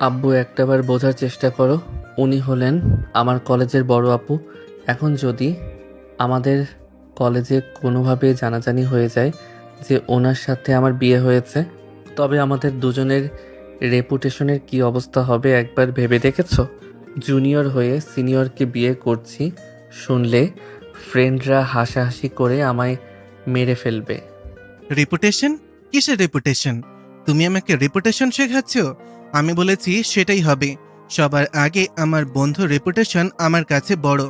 আব্বু একটাবার বোঝার চেষ্টা করো। উনি হলেন আমার কলেজের বড় আপু। এখন যদি আমাদের কলেজে কোনোভাবে জানাজানি হয়ে যায় যে ওনার সাথে আমার বিয়ে হয়েছে, তবে আমাদের দুজনের রেপুটেশনের কি অবস্থা হবে একবার ভেবে দেখেছো? জুনিয়র হয়ে সিনিয়রকে বিয়ে করছি শুনলে ফ্রেন্ডরা হাসাহাসি করে আমায় মেরে ফেলবে। রেপুটেশন? কিসের রেপুটেশন? তুমি আমাকে রেপুটেশন শেখাচ্ছ? আমি বলেছি সেটাই হবে। সবার আগে আমার বন্ধু রেপুটেশন আমার কাছে বড়।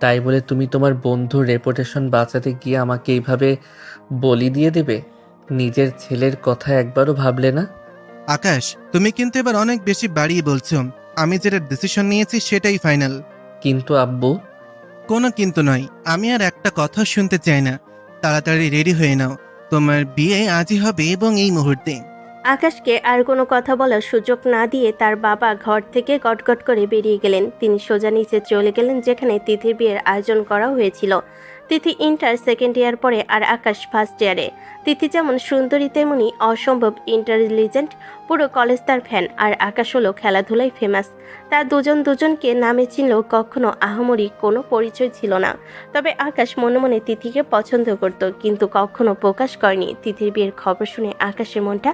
তাই বলে তুমি তোমার বন্ধুর রেপুটেশন বাঁচাতে গিয়ে আমাকে এইভাবে বলি দিয়ে দেবে? নিজের ছেলের কথা একবারও ভাবলে না? আকাশ, তুমি কিন্তু এবার অনেক বেশি বাড়িয়ে বলছো। আমি যেটা ডিসিশন নিয়েছি সেটাই ফাইনাল। কিন্তু আব্বু। কোনো কিন্তু নয়। আমি আর একটা কথা শুনতে চাই না। তাড়াতাড়ি রেডি হয়ে নাও। তোমার বিয়ে আজই হবে এবং এই মুহূর্তে। আকাশকে আর কোনো কথা বলার সুযোগ না দিয়ে তার বাবা ঘর থেকে গটগট করে বেরিয়ে গেলেন। তিনি সোজা নিচে চলে গেলেন যেখানে তিথির বিয়ের আয়োজন করা হয়েছিল। তিথি ইন্টার সেকেন্ড ইয়ার পড়ে আর আকাশ ফার্স্ট ইয়ারে। তিথি যেমন সুন্দরী তেমনি অসম্ভব ইন্টেলিজেন্ট। পুরো কলেজ তার ফ্যান, আর আকাশ হলো খেলাধুলায় ফেমাস। তার দুজনকে নামে চিনলেও কখনো আহামরি কোনো পরিচয় ছিল না। তবে আকাশ মনে মনে তিথিকে পছন্দ করত, কিন্তু কখনো প্রকাশ করেনি। তিথির বিয়ের খবর শুনে আকাশের মনটা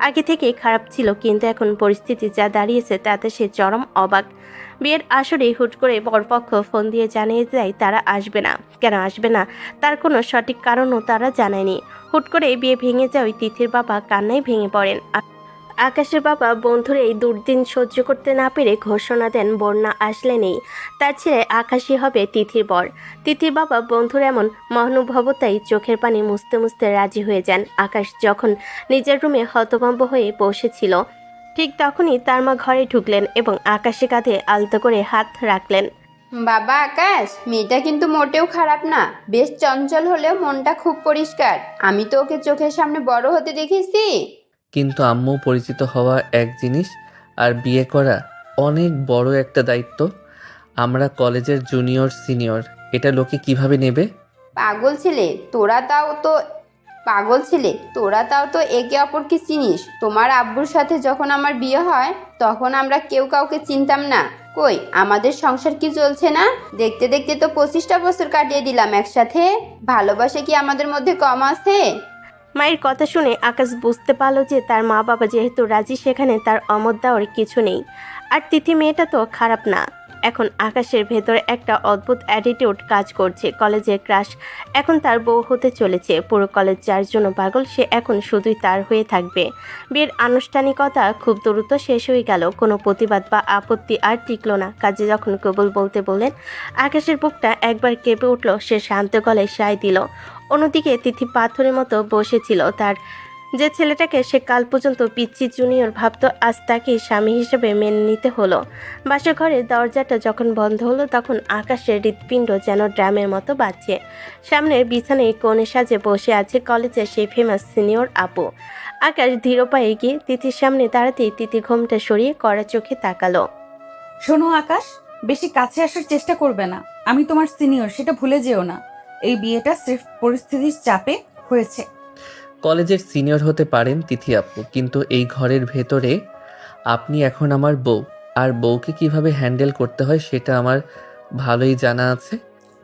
আগে থেকেই খারাপ ছিল, কিন্তু এখন পরিস্থিতি যা দাঁড়িয়েছে তাতে সে চরম অবাক। বিয়ের আসরে হুট করে বরপক্ষ ফোন দিয়ে জানিয়ে যায় তারা আসবে না। কেন আসবে না তার কোনো সঠিক কারণও তারা জানায়নি। হুট করে বিয়ে ভেঙে যাওয়ায় তিথির বাবা কান্নায় ভেঙে পড়েন। আকাশের বাবা বন্ধুর এই দুর্দিন সহ্য করতে না পেরে ঘোষণা দেন বন্যা আসলে নেই, তার ছেলে আকাশই হবে তিথির বর। তিথির বাবা বন্ধুর এমন মহানুভবতায় চোখের পানি মুছতে মুছতে রাজি হয়ে যান। আকাশ যখন নিজের রুমে হতভম্ব হয়ে বসেছিল, ঠিক তখনই তার মা ঘরে ঢুকলেন এবং আকাশের কাঁধে আলতো করে হাত রাখলেন। বাবা আকাশ, মেয়েটা কিন্তু মোটেও খারাপ না। বেশ চঞ্চল হলেও মনটা খুব পরিষ্কার। আমি তো ওকে চোখের সামনে বড় হতে দেখেছি। কিন্তু আম্মু, পরিচিত হওয়া এক জিনিস আর বিয়ে করা অনেক বড় একটা দায়িত্ব। আমরা কলেজের জুনিয়র সিনিয়র, এটা লোকে কিভাবে নেবে? পাগল ছেলে তোরা তাও তো পাগল ছেলে তোরা তাও তো একে অপরকে চিনিস। তোমার আব্বুর সাথে যখন আমার বিয়ে হয় তখন আমরা কেউ কাউকে চিনতাম না। কই আমাদের সংসার কি চলছে না? দেখতে দেখতে তো 25টা বছর কাটিয়ে দিলাম একসাথে। ভালোবাসা কি আমাদের মধ্যে কম আছে? মায়ের কথা শুনে আকাশ বুঝতে পারল যে তার মা বাবা যেহেতু রাজি, সেখানে তার অমত দেওয়ার কিছু নেই। আর তিথি মেয়েটা তো খারাপ না। এখন আকাশের ভেতরে একটা অদ্ভুত অ্যাটিটিউড কাজ করছে। কলেজের ক্রাশ এখন তার বউ হতে চলেছে। পুরো কলেজ যার জন্য পাগল, সে এখন শুধুই তার হয়ে থাকবে। বিয়ের আনুষ্ঠানিকতা খুব দ্রুত শেষ হয়ে গেল। কোনো প্রতিবাদ বা আপত্তি আর টিকল না। কাজে যখন কবুল বলতে বললেন, আকাশের বুকটা একবার কেঁপে উঠল। সে শান্ত গলায় সায় দিল। অন্যদিকে তিথি পাথরের মতো বসেছিল। তার যে ছেলেটাকে সে কাল পর্যন্ত পিচ্চি জুনিয়র ভাবত, আজ তাকে স্বামী হিসেবে মেনে নিতে হলো। বাসর ঘরের দরজাটা যখন বন্ধ হলো তখন আকাশের হৃৎপিণ্ড যেন ড্রামের মতো বাজছে। সামনের বিছানায় কোণে সাজে বসে আছে কলেজের সেই ফেমাস সিনিয়র আপু। আকাশ ধীর পায়ে গিয়ে তিথির সামনে দাঁড়াতেই তিথি ঘোমটা সরিয়ে কড়া চোখে তাকালো। শোনো আকাশ, বেশি কাছে আসার চেষ্টা করবে না। আমি তোমার সিনিয়র, সেটা ভুলে যেও না। এই বিয়েটা স্রেফ পরিস্থিতির চাপে হয়েছে। কলেজের সিনিয়র হতে পারেন তিথি আপু, কিন্তু এই ঘরের ভেতরে আপনি এখন আমার বউ। আর বউকে কিভাবে হ্যান্ডেল করতে হয় সেটা আমার ভালোই জানা আছে।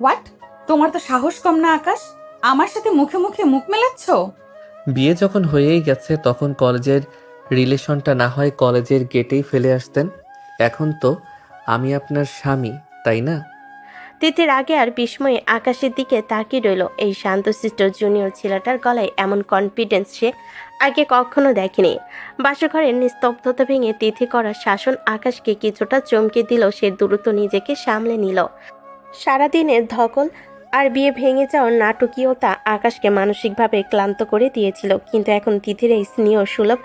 হোয়াট? তোমার তো সাহস কম না আকাশ? আমার সাথে মুখে মুখে মুখ মেলাচ্ছ? বিয়ে যখন হয়েই গেছে তখন কলেজের রিলেশনটা না হয় কলেজের গেটেই ফেলে আসতেন। এখন তো আমি আপনার স্বামী, তাই না? তিথির আগে আর বিস্ময়ে আকাশের দিকে তাকিয়ে রইল। এই শান্তশিষ্ট জুনিয়র ছেলেটার গলায় এমন কনফিডেন্স সে আগে কখনো দেখেনি। বাসঘরের নিস্তব্ধতা ভেঙে তিথি করা শাসন আকাশকে কিছুটা চমকে দিল। সে দ্রুত নিজেকে সামলে নিল। সারাদিনের ধকল আর বিয়ে ভেঙে যাওয়ার নাটকীয়তা আকাশকে মানসিকভাবে ক্লান্ত করে দিয়েছিল, কিন্তু এখন তিথির এই স্নেহ সুলভ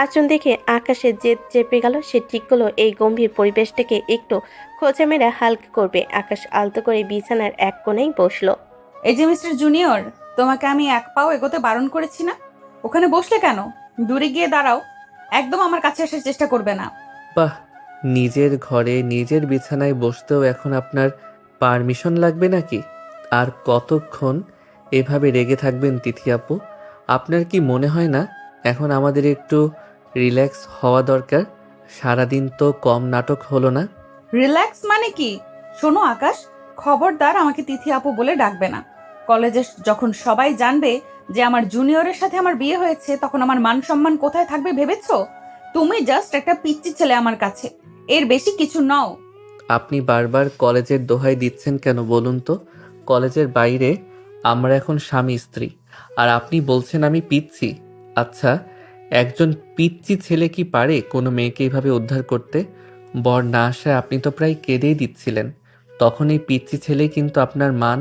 আচরণ দেখে আকাশের জেদ চেপে গেল। সে ঠিক করলো এই গম্ভীর পরিবেশটাকে একটু খোঁচা মেরে হালকা করবে। আকাশ আলতো করে বিছানার এক কোণেই বসলো। এই যে মিস্টার জুনিয়র, তোমাকে আমি এক পাও এগোতে বারণ করেছি না? ওখানে বসলে কেন? দূরে গিয়ে দাঁড়াও। একদম আমার কাছে আসার চেষ্টা করবে না। বাহ, নিজের ঘরে নিজের বিছানায় বসতেও এখন আপনার পারমিশন লাগবে নাকি? আর কতক্ষণ এভাবে রেগে থাকবেন তিথি আপু? আপনার কি মনে হয় না এখন আমাদের একটু রিল্যাক্স হওয়া দরকার? সারাদিন তো কম নাটক হলো না। রিল্যাক্স মানে কি? শোনো আকাশ, খবরদার আমাকে তিথি আপু বলে ডাকবে না। কলেজে যখন সবাই জানবে যে আমার জুনিয়রের সাথে আমার বিয়ে হয়েছে, তখন আমার মান সম্মান কোথায় থাকবে ভেবেছো? তুমি জাস্ট একটা পিচ্চি ছেলে আমার কাছে, এর বেশি কিছু নও। আপনি বারবার কলেজের দোহাই দিচ্ছেন কেন বলুন তো? কলেজের বাইরে আমরা এখন স্বামী স্ত্রী, আর আপনি বলছেন আমি পিচ্ছি। আচ্ছা, একজন পিচ্চি ছেলে কি পারে কোনো মেয়েকে এইভাবে উদ্ধার করতে? বর না আসায় আপনি তো প্রায় কেঁদেই দিচ্ছিলেন। তখন এই পিচ্চি ছেলেই কিন্তু আপনার মান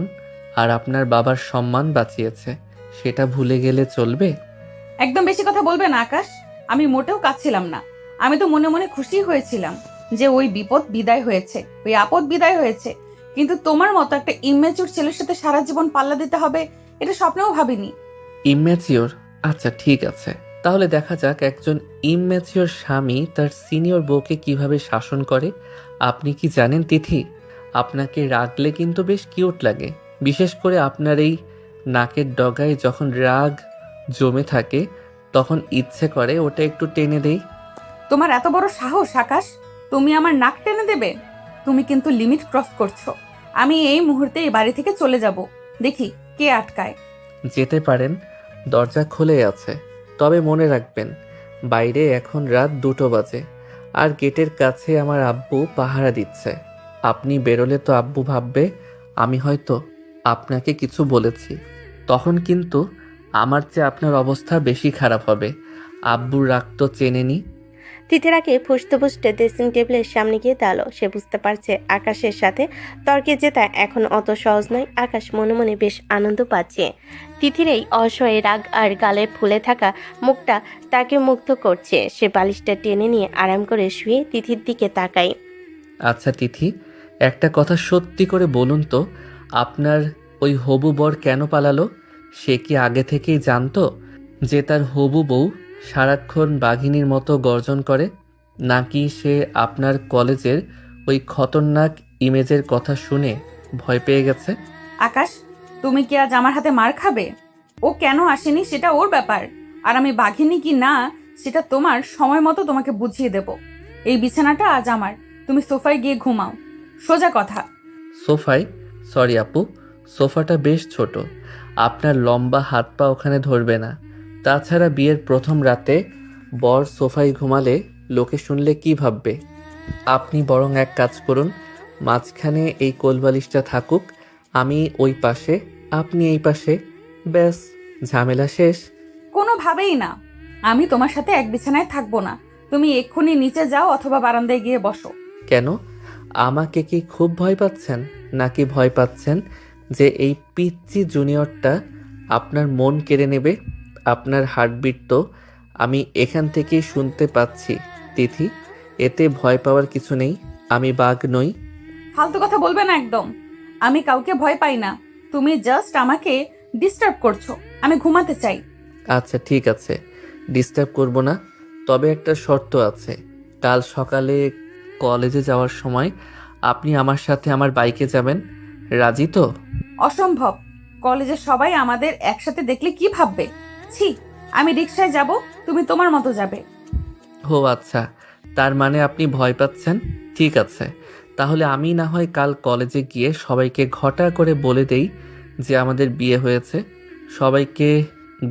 আর আপনার বাবার সম্মান বাঁচিয়েছে। সেটা ভুলে গেলে চলবে? একদম বেশি কথা বলবে না আকাশ। আমি মোটেও কাঁদছিলাম না, আমি তো মনে মনে খুশি হয়েছিলাম যে ওই বিপদ বিদায় হয়েছে, ওই আপদ বিদায় হয়েছে। কিন্তু তোমার মতো একটা ইমেচুর ছেলের সাথে সারা জীবন পাল্লা দিতে হবে, এটা স্বপ্নেও ভাবিনি। ইম্যাচিওর? আচ্ছা ঠিক আছে, তাহলে দেখা যাক একজন ইম্যাচিওর স্বামী তার সিনিয়র বউকে কিভাবে শাসন করে। আপনি কি জানেন তিথি, আপনাকে রাগলে কিন্তু বেশ কিউট লাগে। বিশেষ করে আপনার এই নাকের ডগায় যখন রাগ জমে থাকে, তখন ইচ্ছে করে ওটা একটু টেনে দেই। তোমার এত বড় সাহস আকাশ, তুমি আমার নাক টেনে দেবে? তুমি কিন্তু লিমিট ক্রস করছো। আমি এই মুহূর্তে এই বাড়ি থেকে চলে যাব, দেখি কে আটকায়। যেতে পারেন, দরজা খুলে আছে। তবে মনে রাখবেন, বাইরে এখন রাত 2টো বাজে, আর গেটের কাছে আমার আব্বু পাহারা দিচ্ছে। আপনি বেরোলে তো আব্বু ভাববে আমি হয়তো আপনাকে কিছু বলেছি। তখন কিন্তু আমার চেয়ে আপনার অবস্থা বেশি খারাপ হবে। আব্বুর রাগ তো চেনেনি। তিথির আগে ফুসতে ফুসতে ড্রেসিং টেবিলের সামনে গিয়ে দাঁড়ালো। সে বুঝতে পারছে আকাশের সাথে তর্কে জেতা এখন অত সহজ নয়। আকাশ মনে মনে বেশ আনন্দ পাচ্ছে। তিথির এই অসহায় রাগ আর গালে ফুলে থাকা মুখটা তাকে মুগ্ধ করছে। সে বালিশটা টেনে নিয়ে আরাম করে শুয়ে তিথির দিকে তাকায়। আচ্ছা তিথি, একটা কথা সত্যি করে বলুন তো, আপনার ওই হবু বর কেন পালালো? সে কি আগে থেকেই জানতো যে তার হবু বউ সারাক্ষণ বাঘিনীর মতো গর্জন করে? নাকি সে আপনার কলেজের ওই খতরনাক ইমেজের কথা শুনে ভয় পেয়ে গেছে? আকাশ, তুমি কি আজ আমার হাতে মার খাবে? ও কেন আসেনি সেটা ওর ব্যাপার, আর আমি বাঘিনী কি না সেটা তোমার সময় মতো তোমাকে বুঝিয়ে দেব। এই বিছানাটা আজ আমার, তুমি সোফায় গিয়ে ঘুমাও। সোজা কথা। সোফায়? সরি আপু, সোফাটা বেশ ছোট, আপনার লম্বা হাত পা ওখানে ধরবে না। তাছাড়া বিয়ের প্রথম রাতে বর সোফায় ঘুমালে লোকে শুনলে কি ভাববে? আপনি বরং এক কাজ করুন, মাঝখানে এই কোলবালিশটা থাকুক, আমি ওই পাশে, আপনি এই পাশে, ব্যাস ঝামেলা শেষ। কোনোভাবেই না, আমি তোমার সাথে এক বিছানায় থাকবো না। তুমি এক্ষুনি নিচে যাও অথবা বারান্দায় গিয়ে বসো। কেন? আমাকে কি খুব ভয় পাচ্ছেন? নাকি ভয় পাচ্ছেন যে এই পিচ্চি জুনিয়রটা আপনার মন কেড়ে নেবে? আপনার হার্টবিট তো আমি এখান থেকেই শুনতে পাচ্ছি তিথি। এতে ভয় পাওয়ার কিছু নেই, আমি বাঘ নই। ফালতু কথা বলবে না একদম। আমি কাউকে ভয় পাই না, তুমি জাস্ট আমাকে ডিস্টার্ব করছো। আমি ঘুমাতে চাই। আচ্ছা ঠিক আছে, ডিস্টার্ব করব না। তবে একটা শর্ত আছে, কাল সকালে কলেজে যাওয়ার সময় আপনি আমার সাথে আমার বাইকে যাবেন। রাজি তো? অসম্ভব, কলেজের সবাই আমাদের একসাথে দেখলে কি ভাববে? ছি, আমি রিকশায় যাব, তুমি তোমার মতো যাবে। ও আচ্ছা, তার মানে আপনি ভয় পাচ্ছেন। ঠিক আছে, তাহলে আমি না হয় কাল কলেজে গিয়ে সবাইকে ঘটা করে বলে দেই যে আমাদের বিয়ে হয়েছে। সবাইকে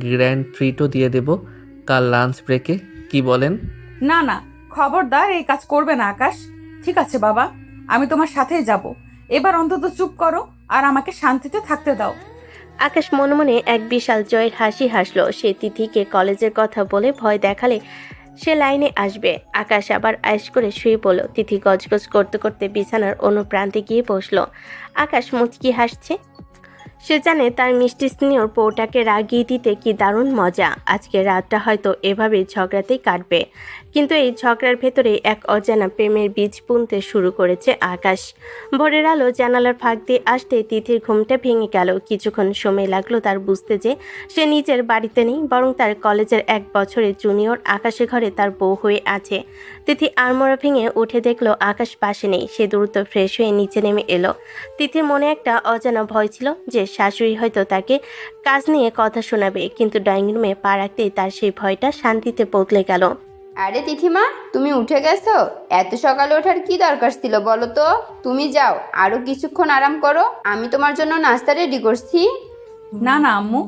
গ্র্যান্ড ট্রিটও দিয়ে দেব কাল লাঞ্চ ব্রেকে। কি বলেন? না না, খবরদার এই কাজ করবে না আকাশ। ঠিক আছে বাবা, আমি তোমার সাথেই যাব। এবার অন্তত চুপ করো আর আমাকে শান্তিতে থাকতে দাও। আকাশ মনে মনে এক বিশাল জয়ের হাসি হাসলো। সে তিথিকে কলেজের কথা বলে ভয় দেখালে সে লাইনে আসবে। আকাশ আবার আয়েশ করে শুয়ে পড়ল। তিথি গজগজ করতে করতে বিছানার অন্য প্রান্তে গিয়ে বসলো। আকাশ মুচকি হাসছে। সে জানে তার মিষ্টি স্নেহর বউটাকে রাগিয়ে দিতে কি দারুণ মজা। আজকে রাতটা হয়তো এভাবেই ঝগড়াতেই কাটবে। কিন্তু এই ঝগড়ার ভেতরে এক অজানা প্রেমের বীজ বুনতে শুরু করেছে আকাশ। ভোরের আলো জানালার ফাঁক দিয়ে আসতে তিথির ঘুমটা ভেঙে গেল। কিছুক্ষণ সময় লাগলো তার বুঝতে যে সে নিজের বাড়িতে নেই, বরং তার কলেজের 1 বছরের জুনিয়র আকাশের ঘরে তার বউ হয়ে আছে। তিথি আড়মোড়া ভেঙে উঠে দেখলো আকাশ পাশে নেই। সে দ্রুত ফ্রেশ হয়ে নিচে নেমে এলো। তিথির মনে একটা অজানা ভয় ছিল যে শাশুড়ি হয়তো তাকে কাজ নিয়ে কথা শোনাবে, কিন্তু ড্রয়িং রুমে পা রাখতেই তার সেই ভয়টা শান্তিতে বদলে গেল। আরে তিথিমা, তুমি উঠে গেছো? এত সকালে ওঠার কি দরকার ছিল বলো তো? তুমি যাও, আরো কিছুক্ষণ আরাম করো, আমি তোমার জন্য নাস্তা রেডি করছি। না না আম্মু,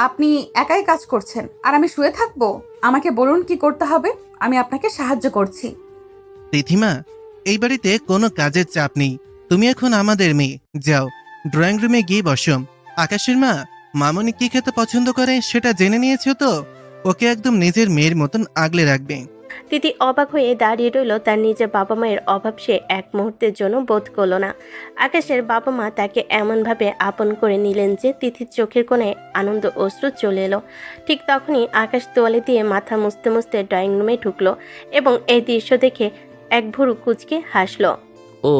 আপনি একাই কাজ করছেন আর আমি শুয়ে থাকবো? আমাকে বলুন কি করতে হবে, আমি আপনাকে সাহায্য করছি। তিথিমা, এই বাড়িতে কোনো কাজের চাপ নেই। তুমি এখন আমাদের মেয়ে। যাও, ড্রয়িং রুমে গিয়ে বসো। আকাশের মা, মামনি কি খেতে পছন্দ করে সেটা জেনে নিয়েছো তো? ওকে একদম নিজের মেয়ের মতন আগলে রাখবে। তিথি অবাক হয়ে দাঁড়িয়ে রইল। তার নিজের বাবা মায়ের অভাব সে এক মুহূর্তের জন্য বোধ করল না। আকাশের বাবা মা তাকে এমনভাবে আপন করে নিলেন যে তিথির চোখের কোণে আনন্দ অশ্রু চলে এলো। ঠিক তখনই আকাশ তোয়ালে দিয়ে মাথা মুছতে মুছতে ড্রয়িং রুমে ঢুকলো এবং এই দৃশ্য দেখে এক ভুরু কুঁচকে হাসলো। ও,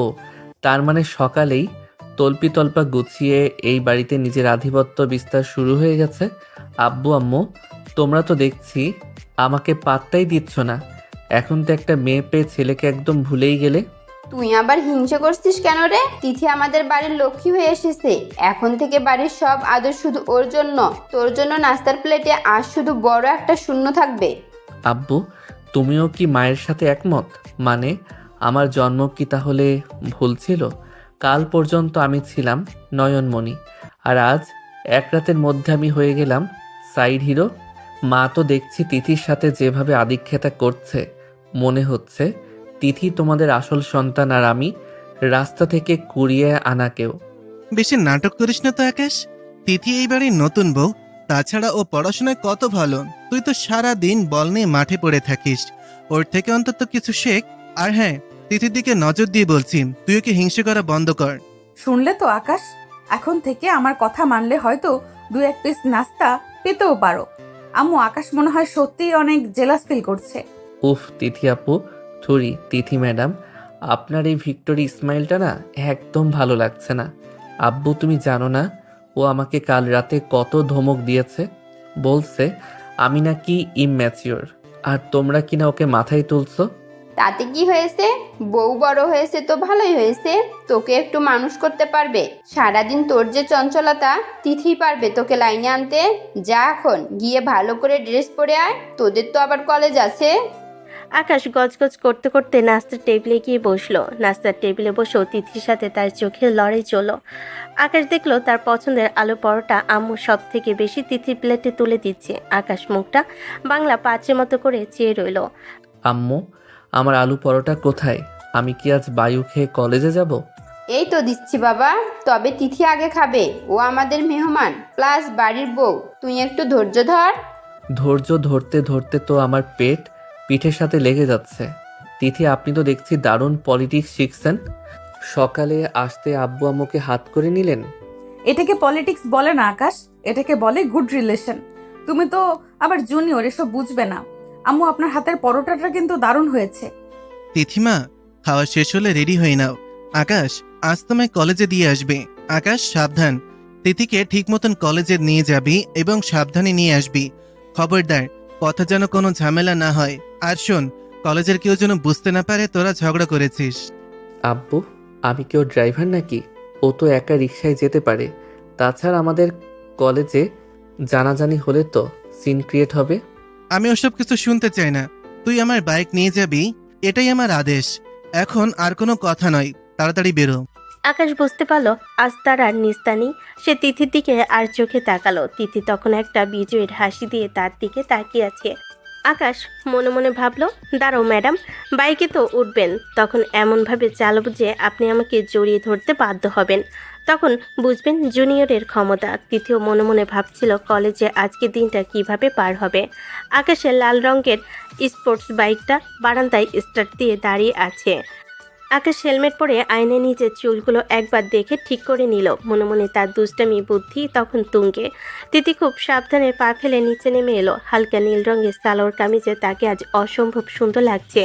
তার মানে সকালেই তল্পা গুছিয়ে এই বাড়িতে নিজের আধিপত্য বিস্তার শুরু হয়ে গেছে। আব্বু আম্মু, তোমরা তো দেখছি আমাকে পাত্তাই দিচ্ছ না। এখন তো একটা মেয়ে পেয়ে ছেলেকে একদম ভুলেই গেলে। তুই আবার হিংসে করছিস কেন রে? তিথি আমাদের বাড়ির লক্ষ্মী হয়ে এসেছে। এখন থেকে বাড়ির সব আদর শুধু ওর জন্য। তোর জন্য নাস্তার প্লেটে আজ শুধু বড় একটা শূন্য থাকবে। আব্বু, তুমিও কি মায়ের সাথে একমত? মানে আমার জন্ম কি তাহলে ভুল ছিল? কাল পর্যন্ত আমি ছিলাম নয়নমণি, আর আজ এক রাতের মধ্যে আমি হয়ে গেলাম সাইড হিরো। মা তো দেখছি তিথির সাথে যেভাবে আদিক্ষেতা করছে, মনে হচ্ছে তিথি তোমাদের আসল সন্তান আর আমি রাস্তা থেকে কুড়িয়ে আনা কেউ। বেশি নাটক করিস না তো আকাশ। তিথি এই বাড়ির নতুন বউ। তাছাড়া ও পড়াশোনায় কত ভালো। তুই তো সারা দিন বল নিয়ে মাঠে পড়ে থাকিস। ওর থেকে অন্তত কিছু শেখ। আর হ্যাঁ, তিথির দিকে নজর দিয়ে বলছি, তুই ওকে হিংসে করা বন্ধ কর। শুনলে তো আকাশ, এখন থেকে আমার কথা মানলে হয়তো 2-1 পিস নাস্তা পেতেও পারো। আম্মু, আকাশ মনে হয় সত্যিই অনেক জেলাস ফিল করছে। উফ তিথি আপু, থুরি তিথি ম্যাডাম, আপনার এই ভিক্টোরি স্মাইলটা না একদম ভালো লাগছে না। আব্বু, তুমি জানো না ও আমাকে কাল রাতে কত ধমক দিয়েছে? বলছে আমি নাকি ইম্যাচিওর, আর তোমরা কিনা ওকে মাথায় তুলছো। তাতে কি হয়েছে? বউ বড় হয়েছে তো ভালোই হয়েছে। তোকে একটু মানুষ করতে পারবে। সারাদিন তোর যে চঞ্চলতা, তিথি পারবে তোকে লাইনে আনতে। যা এখন গিয়ে ভালো করে ড্রেস পরে আয়, তোদের তো আবার কলেজ আছে। আকাশ গজগজ করতে করতে নাস্তার টেবিলে গিয়ে বসলো। নাস্তার টেবিলে বসেও তিথির সাথে তার চোখের লড়াই চলল। আকাশ দেখলো তার পছন্দের আলু পরোটা আম্মু সব থেকে বেশি তিথির প্লেটে তুলে দিচ্ছে। আকাশ মুখটা বাংলা পাঁচের মতো করে চেয়ে রইল। আম্মু, আমার আলু পরোটা কোথায়? আমি কি আজ বায়ু খেয়ে কলেজে যাব? এই তো দিচ্ছি বাবা, তবে তিথি আগে খাবে। ও আমাদের মেহমান প্লাস বাড়ির বউ। তুই একটু ধৈর্য ধর। ধৈর্য ধরতে ধরতে তো আমার পেট পিঠের সাথে লেগে যাচ্ছে। তিথি, আপনি তো দেখছি দারুণ পলিটিক্স শিখছেন। সকালে আসতে আব্বু আম্মুকে হাত করে নিলেন। এটাকে পলিটিক্স বলে না আকাশ, এটাকে বলে গুড রিলেশন। তুমি তো আবার জুনিয়র, এসব বুঝবে না। আম্মু, আপনার হাতের পরোটাটা কিন্তু দারুণ হয়েছে। তিথিমা, খাওয়া শেষ হলে রেডি হয়ে নাও। আকাশ আজ তোমায় কলেজে দিয়ে আসবে। আকাশ সাবধান, তিথিকে ঠিক মতন কলেজে নিয়ে যাবি এবং সাবধানে নিয়ে আসবি। খবরদার, পথে যেন কোনো ঝামেলা না হয়। আর শোন, কলেজের কেউ যেন বুঝতে না পারে তোরা ঝগড়া করেছিস। আব্বু, আমি কেউ ড্রাইভার নাকি? ও তো একা রিকশায় যেতে পারে। তাছাড়া আমাদের কলেজে জানাজানি হলে তো সিন ক্রিয়েট হবে। আমি ওসব কিছু শুনতে চাই না। তুই আমার বাইক নিয়ে যাবি, এটাই আমার আদেশ। এখন আর কোনো কথা নয়, তাড়াতাড়ি বেরো। আকাশ বুঝতে পারলো আজ তার আর নিস্তানি। সে তিথির দিকে আর চোখে তাকালো। তিথি তখন একটা বিজয়ের হাসি দিয়ে তার দিকে তাকিয়ে আছে। আকাশ মনে মনে ভাবলো, দাঁড়াও ম্যাডাম, বাইকে তো উঠবেন, তখন এমনভাবে চালাবো যে আপনি আমাকে জড়িয়ে ধরতে বাধ্য হবেন। তখন বুঝবেন জুনিয়রের ক্ষমতা। তিথিও মনে মনে ভাবছিল কলেজে আজকে দিনটা কিভাবে পার হবে। আকাশের লাল রঙের স্পোর্টস বাইকটা বারান্দায় স্টার্ট দিয়ে দাঁড়িয়ে আছে। আকাশ হেলমেট পরে আয়নায় নিজের চুলগুলো একবার দেখে ঠিক করে নিল। মনে মনে তার দুষ্টামি বুদ্ধি তখন তুঙ্গে। তিথি খুব সাবধানে পা ফেলে নিচে নেমে এলো। হালকা নীল রঙের সালোয়ার কামিজে তাকে আজ অসম্ভব সুন্দর লাগছে।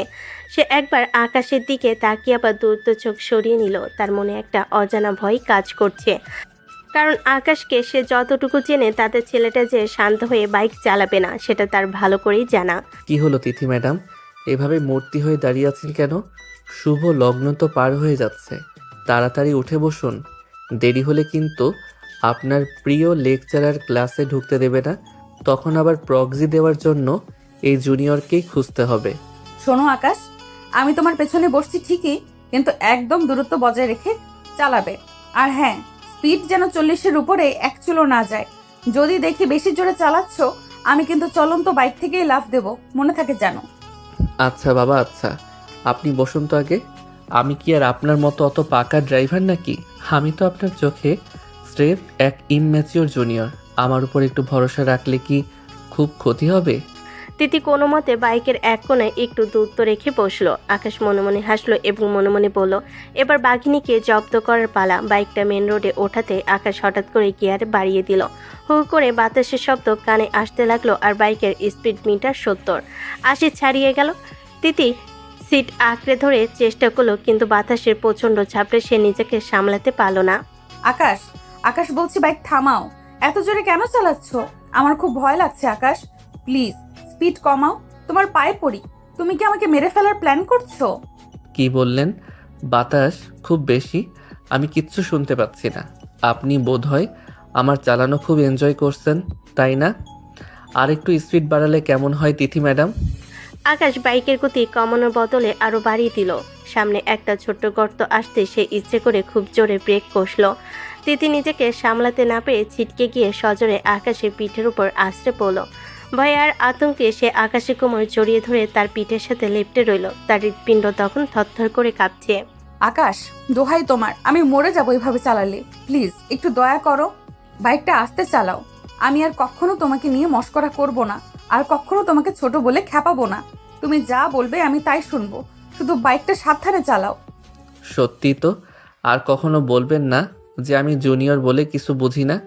সে একবার আকাশের দিকে তাকিয়ে আবার দ্রুত চোখ সরিয়ে নিল। তার মনে একটা অজানা ভয় কাজ করছে, কারণ আকাশকে সে যতটুকু চেনে তাতে ছেলেটা যে শান্ত হয়ে বাইক চালাবে না সেটা তার ভালো করেই জানা। কি হলো তিথি ম্যাডাম, এভাবে মূর্তি হয়ে দাঁড়িয়ে আছেন কেন? শুভ লগ্ন তো পার হয়ে যাচ্ছে, তাড়াতাড়ি উঠে বসুন। দেরি হলে কিন্তু আপনার প্রিয় লেকচারার ক্লাসে ঢুকতে দেবে না। তখন আবার প্রক্সি দেওয়ার জন্য এই জুনিয়রকেই খুঁজতে হবে। শোনো আকাশ, আমি তোমার পেছনে বসছি ঠিকই, কিন্তু একদম দূরত্ব বজায় রেখে চালাবে। আর হ্যাঁ, স্পিড যেন 40-এর উপরে এক চুলো না যায়। যদি দেখি বেশি জোরে চালাচ্ছ, আমি কিন্তু চলন্ত বাইক থেকেই লাফ দেব, মনে থাকে জানো। আচ্ছা বাবা, আচ্ছা, আপনি বসুন তো আগে। আমি কি আর আপনার মতো অত পাকা ড্রাইভার নাকি? আমি তো আপনার চোখে স্রেফ এক ইমম্যাচিওর জুনিয়র। আমার উপর একটু ভরসা রাখলে কি খুব ক্ষতি হবে? তিথি কোনো মতে বাইকের এক কোণায় একটু দূরত্ব রেখে বসলো। আকাশ মনে মনে হাসলো এবং মনে মনে বলল, এবার বাঘিনীকে জব্দ করার পালা। বাইকটা মেন রোডে ওঠাতে আকাশ হঠাৎ করে গিয়ার বাড়িয়ে দিল। হু করে বাতাসের শব্দ কানে আসতে লাগলো আর বাইকের স্পিড মিটার 70-80 ছাড়িয়ে গেল। তিথি সিট আঁকড়ে ধরে চেষ্টা করলো, কিন্তু বাতাসের প্রচণ্ড ঝাপড়ে সে নিজেকে সামলাতে পারল না। আকাশ, আকাশ বলছি বাইক থামাও। এত জোরে কেন চালাচ্ছ? আমার খুব ভয় লাগছে আকাশ, প্লিজ স্পিড কমাও। তোমার পায়ে পড়ি। তুমি কি আমাকে মেরে ফেলার প্ল্যান করছো? কি বললেন? বাতাস খুব বেশি? আমি কিচ্ছু শুনতে পাচ্ছি না। আপনি বোধহয় আমার চালানো খুব এনজয় করছেন, তাই না? আর একটু স্পিড বাড়ালে কেমন হয় তিথি ম্যাডাম? আকাশ বাইকের গতি কমানোর বদলে আরো বাড়িয়ে দিল। সামনে একটা ছোট্ট গর্ত আসতে সে ইচ্ছে করে খুব জোরে ব্রেক কষল। তিথি নিজেকে সামলাতে না পেরে ছিটকে গিয়ে সজোরে আকাশের পিঠের উপর আছড়ে পড়ল। ভয়ে আর আতঙ্কে সে আকাশে কোমর জড়িয়ে ধরে তার পিঠের সাথে লেপ্টে রইল। তার হৃৎপিণ্ড তখন থরথর করে কাঁপছে। আকাশ, দোহাই তোমার, আমি মরে যাবো এভাবে চালালে। প্লিজ একটু দয়া করো, বাইকটা আস্তে চালাও। আমি আর কখনো তোমাকে নিয়ে মশকরা করব না, আর কখনো তোমাকে ছোট বলে খ্যাপাবো না। তুমি যা বলবে আমি তাই শুনবো, শুধু বাইকটা সাবধানে চালাও। সত্যি তো? আর কখনো বলবেন না যে আমি জুনিয়র বলে কিছু বুঝি না?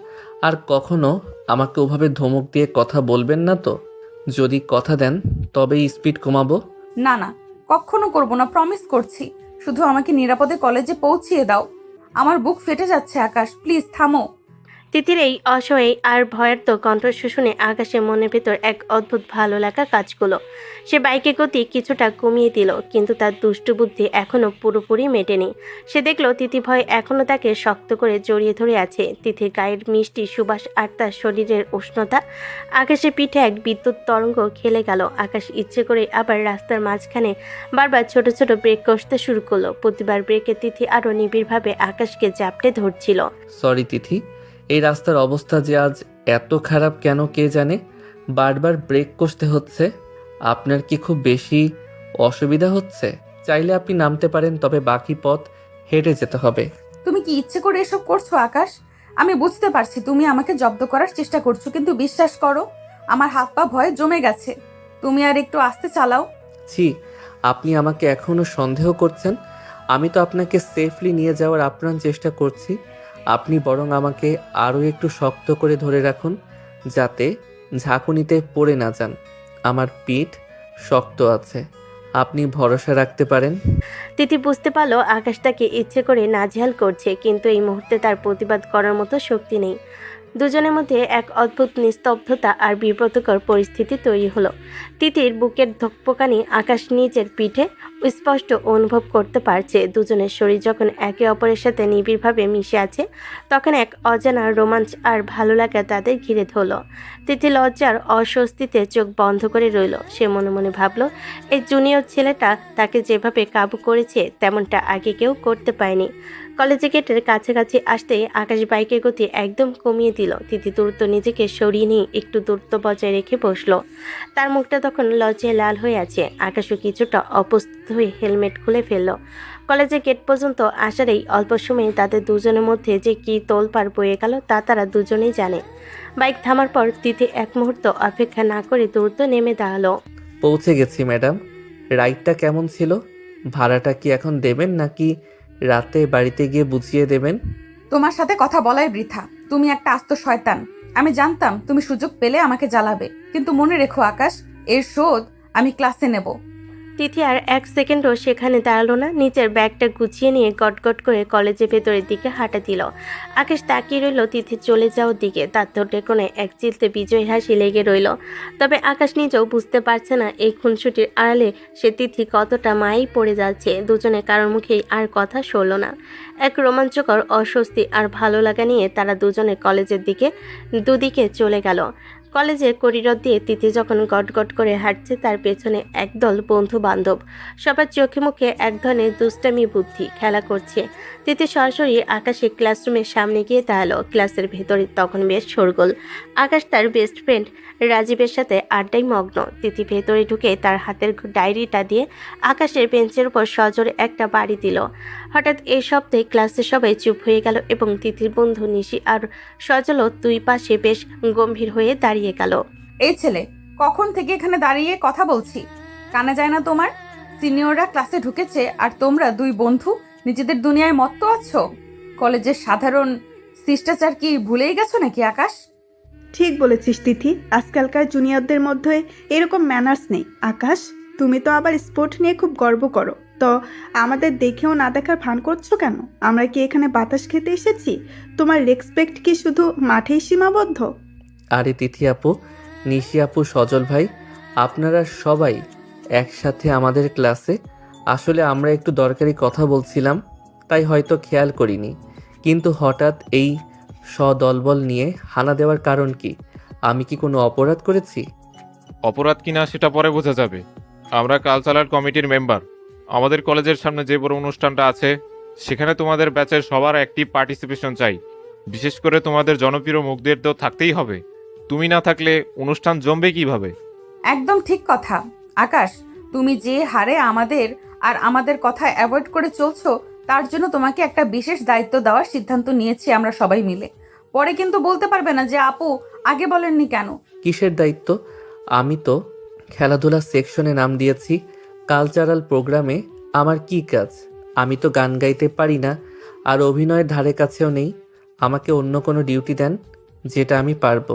আর কখনো আমাকে ওভাবে ধমক দিয়ে কথা বলবেন না তো? যদি কথা দেন তবেই স্পিড কমাবো। না না, কখনো করবো না, প্রমিস করছি। শুধু আমাকে নিরাপদে কলেজে পৌঁছিয়ে দাও। আমার বুক ফেটে যাচ্ছে আকাশ, প্লিজ থামো। তিতির এই অসহায় আর ভয়ার্ত কণ্ঠস্বর শুনে আকাশের মনের ভেতর এক অদ্ভুত ভালো লাগা কাজ করলো। সে বাইকের গতি কিছুটা কমিয়ে দিল, কিন্তু তার দুষ্টু বুদ্ধি এখনও পুরোপুরি মেটেনি। সে দেখল তিথি ভয় এখনও তাকে শক্ত করে জড়িয়ে ধরে আছে। তিথির গায়ের মিষ্টি সুবাস আর তার শরীরের উষ্ণতা। আকাশের পিঠে এক বিদ্যুৎ তরঙ্গ খেলে গেল। আকাশ ইচ্ছে করে আবার রাস্তার মাঝখানে বারবার ছোট ছোট ব্রেক কষতে শুরু করলো। প্রতিবার ব্রেকে তিথি আরও নিবিড়ভাবে আকাশকে জাপটে ধরছিল। সরি তিথি, এই রাস্তার অবস্থা যে আজ এত খারাপ কেন কে জানে। বারবার ব্রেক কষতে হচ্ছে। আপনার কি খুব বেশি অসুবিধা হচ্ছে? চাইলে আপনি নামতে পারেন, তবে বাকি পথ হেঁটে যেতে হবে। তুমি কি ইচ্ছে করে এসব করছো আকাশ? আমি বুঝতে পারছি তুমি আমাকে জব্দ করার চেষ্টা করছো, কিন্তু বিশ্বাস করো, আমার হাত পা ভয়ে জমে গেছে। তুমি আর একটু আস্তে চালাও। ছি, আপনি আমাকে এখনো সন্দেহ করছেন? আমি তো আপনাকে সেফলি নিয়ে যাওয়ার আপ্রাণ চেষ্টা করছি। আপনি বরং আমাকে আরও একটু শক্ত করে ধরে রাখুন, যাতে ঝাঁকুনিতে পড়ে না যান। আমার পিঠ শক্ত আছে, আপনি ভরসা রাখতে পারেন। তিথি বুঝতে পারলো আকাশ তাকে ইচ্ছে করে নাজেহাল করছে, কিন্তু এই মুহূর্তে তার প্রতিবাদ করার মতো শক্তি নেই। দুজনের মধ্যে এক অদ্ভুত নিস্তব্ধতা আর বিব্রতকর পরিস্থিতি তৈরি হলো। তিথির বুকের ধকপকানি আকাশ নিজের পিঠে স্পষ্ট অনুভব করতে পারছে। দুজনের শরীর যখন একে অপরের সাথে নিবিড়ভাবে মিশে আছে, তখন এক অজানা রোমাঞ্চ আর ভালো লাগা তাদের ঘিরে ধরল। তিথি লজ্জার অস্বস্তিতে চোখ বন্ধ করে রইল। সে মনে মনে ভাবল, এই জুনিয়র ছেলেটা তাকে যেভাবে কাবু করেছে তেমনটা আগে কেউ করতে পারেনি। কলেজে গেটের কাছাকাছি আসতেই আকাশ বাইকের গতি একদম কমিয়ে দিল। তিথি দ্রুত নিজেকে সরিয়ে নিয়ে একটু দূরত্ব বজায় রেখে বসলো। তার মুখটা তখন লজ্জায় লাল হয়ে আছে। আকাশও কিছুটা অপ্রস্তুত হয়ে হেলমেট খুলে ফেলল। কলেজের গেট পর্যন্ত আসার এই অল্প সময়ে তাদের দুজনের মধ্যে যে কী তোলপাড় বয়ে গেল তা তারা দুজনেই জানে। বাইক থামার পর তিথি এক মুহূর্ত অপেক্ষা না করে দ্রুত নেমে দাঁড়ালো। পৌঁছে গেছি ম্যাডাম। রাইডটা কেমন ছিল? ভাড়াটা কি এখন দেবেন নাকি রাতে বাড়িতে গিয়ে বুঝিয়ে দেবেন? তোমার সাথে কথা বলাই বৃথা। তুমি একটা আস্ত শয়তান। আমি জানতাম তুমি সুযোগ পেলে আমাকে জ্বালাবে, কিন্তু মনে রেখো আকাশ, এর শোধ আমি ক্লাসে নেব। তিথি আর এক সেকেন্ডও সেখানে দাঁড়ালো না। নিচের ব্যাগটা গুছিয়ে নিয়ে গটগট করে কলেজের ভেতরের দিকে হাঁটা দিল। আকাশ তাকিয়ে রইল তিথি চলে যাওয়ার দিকে। তার ঠোঁটে কোণে এক চিলতে বিজয় হাসি লেগে রইল। তবে আকাশ নিজেও বুঝতে পারছে না এই খুনসুটির আড়ালে সে তিথি কতটা মায়েই পড়ে যাচ্ছে। দুজনে কারোর মুখেই আর কথা সরল না। এক রোমাঞ্চকর অস্বস্তি আর ভালো লাগা নিয়ে তারা দুজনে কলেজের দিকে দুদিকে চলে গেল। কলেজের করিডোর দিয়ে তিথি যখন গটগট করে হাঁটছে, তার পেছনে একদল বন্ধু বান্ধব সবার চোখে মুখে এক ধরনের দুষ্টামি বুদ্ধি খেলা করছে। তিথি সরাসরি আকাশের ক্লাসরুমের সামনে গিয়ে দাঁড়ালো। ক্লাসের ভেতরে তখন বেশ শোরগোল। আকাশ তার বেস্ট ফ্রেন্ড রাজীবের সাথে আড্ডায় মগ্ন। তিথি ভেতরে ঢুকে তার হাতের ডায়েরিটা দিয়ে আকাশের বেঞ্চের উপর সজোরে একটা বাড়ি দিল। হঠাৎ এই শব্দে ক্লাসের সবাই চুপ হয়ে গেল এবং তিথির বন্ধু নিশি আর সজলও দুই পাশে বেশ গম্ভীর হয়ে দাঁড়িয়ে গেল। এই ছেলে, কখন থেকে এখানে দাঁড়িয়ে কথা বলছি, কানে যায় না তোমার? সিনিয়ররা ক্লাসে ঢুকেছে আর তোমরা দুই বন্ধু নিজেদের দুনিয়ায় মত্ত আছো। কলেজের সাধারণ শিষ্টাচার কি ভুলেই গেছো নাকি আকাশ? ঠিক বলেছিস তিথি, আজকালকার জুনিয়রদের মধ্যে এরকম ম্যানার্স নেই। আকাশ, তুমি তো আবার স্পোর্ট নিয়ে খুব গর্ব করো, তো আমাদের দেখেও না দেখার ভান করছো কেন? আমরা কি এখানে বাতাস খেতে এসেছি? তোমার রেসপেক্ট কি শুধু মাঠেই সীমাবদ্ধ? আরে তিথি আপু, নিশি আপু, সজল ভাই, আপনারা সবাই একসাথে আমাদের ক্লাসে। আসলে আমরা একটু দরকারি কথা বলছিলাম, তাই হয়তো খেয়াল করিনি। কিন্তু হঠাৎ এই সদলবল নিয়ে হানা দেওয়ার কারণ কি? আমি কি কোনো অপরাধ করেছি? অপরাধ কিনা সেটা পরে বোঝা যাবে। আমরা কালচারাল কমিটির মেম্বার। আমাদের কলেজের সামনে যে বড় অনুষ্ঠানটা আছে, সেখানে তোমাদের ব্যাচের সবার অ্যাক্টিভ পার্টিসিপেশন চাই। বিশেষ করে তোমাদের জনপ্রিয় মুখদের তো থাকতেই হবে। তুমি না থাকলে অনুষ্ঠান জমবে কিভাবে? একদম ঠিক কথা আকাশ, তুমি যে হারে আমাদের কথা অ্যাভয়েড করে চলছো, তার জন্য তোমাকে একটা বিশেষ দায়িত্ব দেওয়ার সিদ্ধান্ত নিয়েছি আমরা সবাই মিলে। পরে কিন্তু বলতে পারবে না যে আপু আগে বলেননি কেন। কিসের দায়িত্ব? আমি তো খেলাধুলা সেকশনে নাম দিয়েছি। কালচারাল প্রোগ্রামে আমার কি কাজ? আমি তো গান গাইতে পারি না, আর অভিনয়ের ধারে কাছেও নেই। আমাকে অন্য কোনো ডিউটি দেন, যেটা আমি পারবো।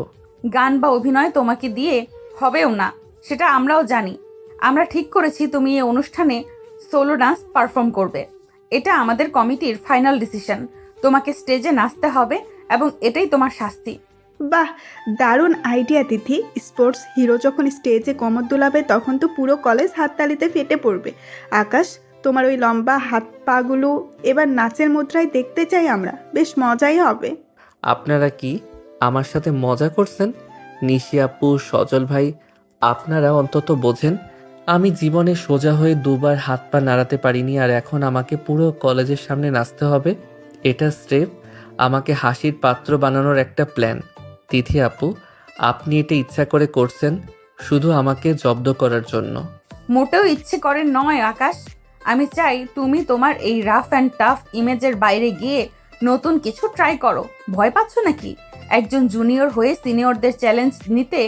গান বা অভিনয় তোমাকে দিয়ে হবেও না, সেটা আমরাও জানি। আমরা ঠিক করেছি তুমি এই অনুষ্ঠানে সোলো ডান্স পারফর্ম করবে। এটা আমাদের কমিটির ফাইনাল ডিসিশন। তোমাকে স্টেজে নাচতে হবে এবং এটাই তোমার শাস্তি। বাহ, দারুণ আইডিয়া তিথি। স্পোর্টস হিরো যখন স্টেজে কোমর দোলাবে তখন তো পুরো কলেজ হাততালিতে ফেটে পড়বে। আকাশ, তোমার ওই লম্বা হাত পাগুলো এবার নাচের মুদ্রায় দেখতে চাই আমরা, বেশ মজাই হবে। আপনারা কি আমার সাথে মজা করছেন? নিশি আপু, সজল ভাই, আপনারা অন্তত বোঝেন আমি জীবনে সোজা হয়ে দুবার হাত পা নাড়াতে পারিনি, আর এখন আমাকে পুরো কলেজের সামনে নাচতে হবে। এটা স্রেফ আমাকে হাসির পাত্র বানানোর একটা প্ল্যান। তিথি আপু, আপনি এটা ইচ্ছা করে করছেন শুধু আমাকে জব্দ করার জন্য। মোটেও ইচ্ছে করে নয় আকাশ। আমি চাই তুমি তোমার এই রাফ অ্যান্ড টাফ ইমেজের বাইরে গিয়ে নতুন কিছু ট্রাই করো। ভয় পাচ্ছ নাকি? একজন জুনিয়র হয়ে সিনিয়রদের চ্যালেঞ্জ নিতে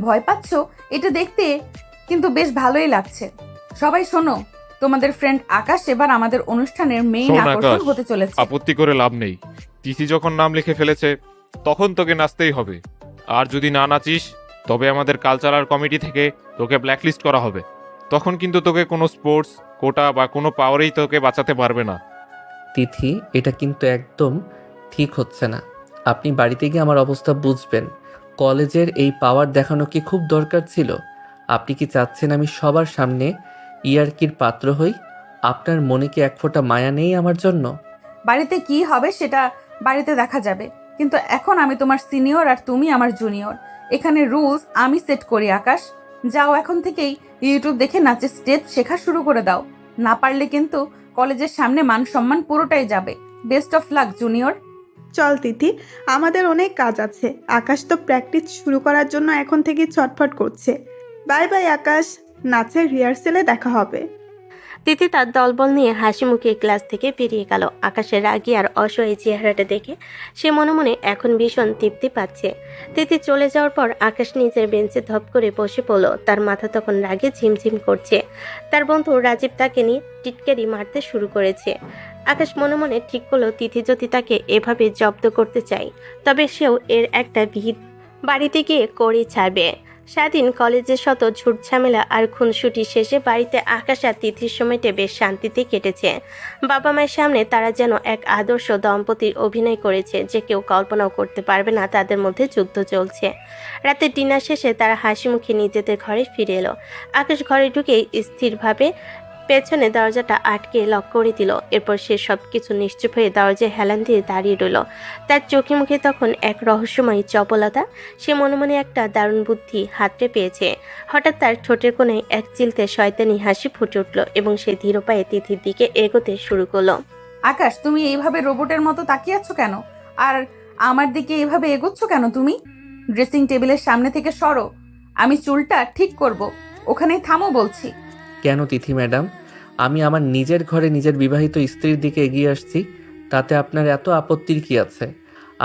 ভয় পাচ্ছ? এটা দেখতে কিন্তু বেশ ভালোই লাগছে। সবাই শোনো, তোমাদের ফ্রেন্ড আকাশ এবার আমাদের অনুষ্ঠানের মেইন শোন আকর্ষণ আকাশ, হতে চলেছে। আপত্তি করে লাভ নেই। তিথি যখন নাম লিখে ফেলেছে, তখন তোকে নাচতেই হবে। আর যদি না নাচিস, তবে আমাদের কালচারাল কমিটি থেকে তোকে ব্ল্যাকলিস্ট করা হবে। তখন কিন্তু তোকে কোনো স্পোর্টস কোটা বা কোনো পাওয়ারেই তোকে বাঁচাতে পারবে না। তিথি, এটা কিন্তু একদম ঠিক হচ্ছে না। আপনি বাড়িতে গিয়ে আমার অবস্থা বুঝবেন। কলেজের এই পাওয়ার দেখানো কি খুব দরকার ছিল? আপনি কি চাচ্ছেন আমি সবার সামনে ইয়ার্কির পাত্র হই? আপনার মনে কি এক ফোঁটা মায়া নেই আমার জন্য? বাড়িতে কি হবে সেটা বাড়িতে দেখা যাবে, কিন্তু এখন আমি তোমার সিনিয়র আর তুমি আমার জুনিয়র। এখানে রুলস আমি সেট করি আকাশ। যাও, এখন থেকেই ইউটিউব দেখে নাচের স্টেপ শেখা শুরু করে দাও। না পারলে কিন্তু কলেজের সামনে মান সম্মান পুরোটাই যাবে। Best of luck junior. চল তিথি, আমাদের অনেক কাজ আছে। আকাশ তো প্র্যাকটিস শুরু করার জন্য এখন থেকে ছটফট করছে। বাই বাই আকাশ, নাচের রিহার্সেলে দেখা হবে। তিথি তার দলবল নিয়ে হাসি মুখে ক্লাস থেকে বেরিয়ে গেল। আকাশের রাগী আর অসহায় চেহারাটা দেখে সে মনে মনে এখন ভীষণ তৃপ্তি পাচ্ছে। তিথি চলে যাওয়ার পর আকাশ নিজের বেঞ্চে ধপ করে বসে পড়ল। তার মাথা তখন রাগে ঝিমঝিম করছে। তার বন্ধু রাজীব তাকে নিয়ে টিটকারি মারতে শুরু করেছে। আকাশ মনে মনে ঠিক করলো, তিথি যদি তাকে এভাবে জব্দ করতে চায়, তবে সেও এর একটা ভিত বাড়িতে গিয়ে করে ছাড়বে। সারাদিন কলেজের শত ঝুট ঝামেলা আর খুনসুটি শেষে বাড়িতে আকাশ আর তিথির সময়টা বেশ শান্তিতে কেটেছে। বাবা মায়ের সামনে তারা যেন এক আদর্শ দম্পতির অভিনয় করেছে, যে কেউ কল্পনাও করতে পারবে না তাদের মধ্যে যুদ্ধ চলছে। রাতে ডিনার শেষে তারা হাসি মুখে নিজেদের ঘরে ফিরে এলো। আকাশ ঘরে ঢুকেই স্থিরভাবে পেছনে দরজাটা আটকে লক করে দিল। এরপর সে সব কিছু নিশ্চুপ হয়ে দরজায় হেলান দিয়ে দাঁড়িয়ে রইল। তার চোখে মুখে তখন এক রহস্যময় চপলতা। সে মনে মনে একটা দারুণ বুদ্ধি হাতড়ে পেয়েছে। হঠাৎ তার ঠোঁটের কোণে এক চিলতে শয়তানি হাসি ফুটে উঠল এবং সে ধীর পায়ে তিথির দিকে এগোতে শুরু করলো। আকাশ, তুমি এইভাবে রোবটের মতো তাকিয়ে আছো কেন? আর আমার দিকে এইভাবে এগোচ্ছ কেন তুমি? ড্রেসিং টেবিলের সামনে থেকে সরো, আমি চুলটা ঠিক করব। ওখানেই থামো বলছি। কেন তিথি ম্যাডাম, আমি আমার নিজের ঘরে নিজের বিবাহিত স্ত্রীর দিকে এগিয়ে আসছি, তাতে আপনার এত আপত্তির কি আছে?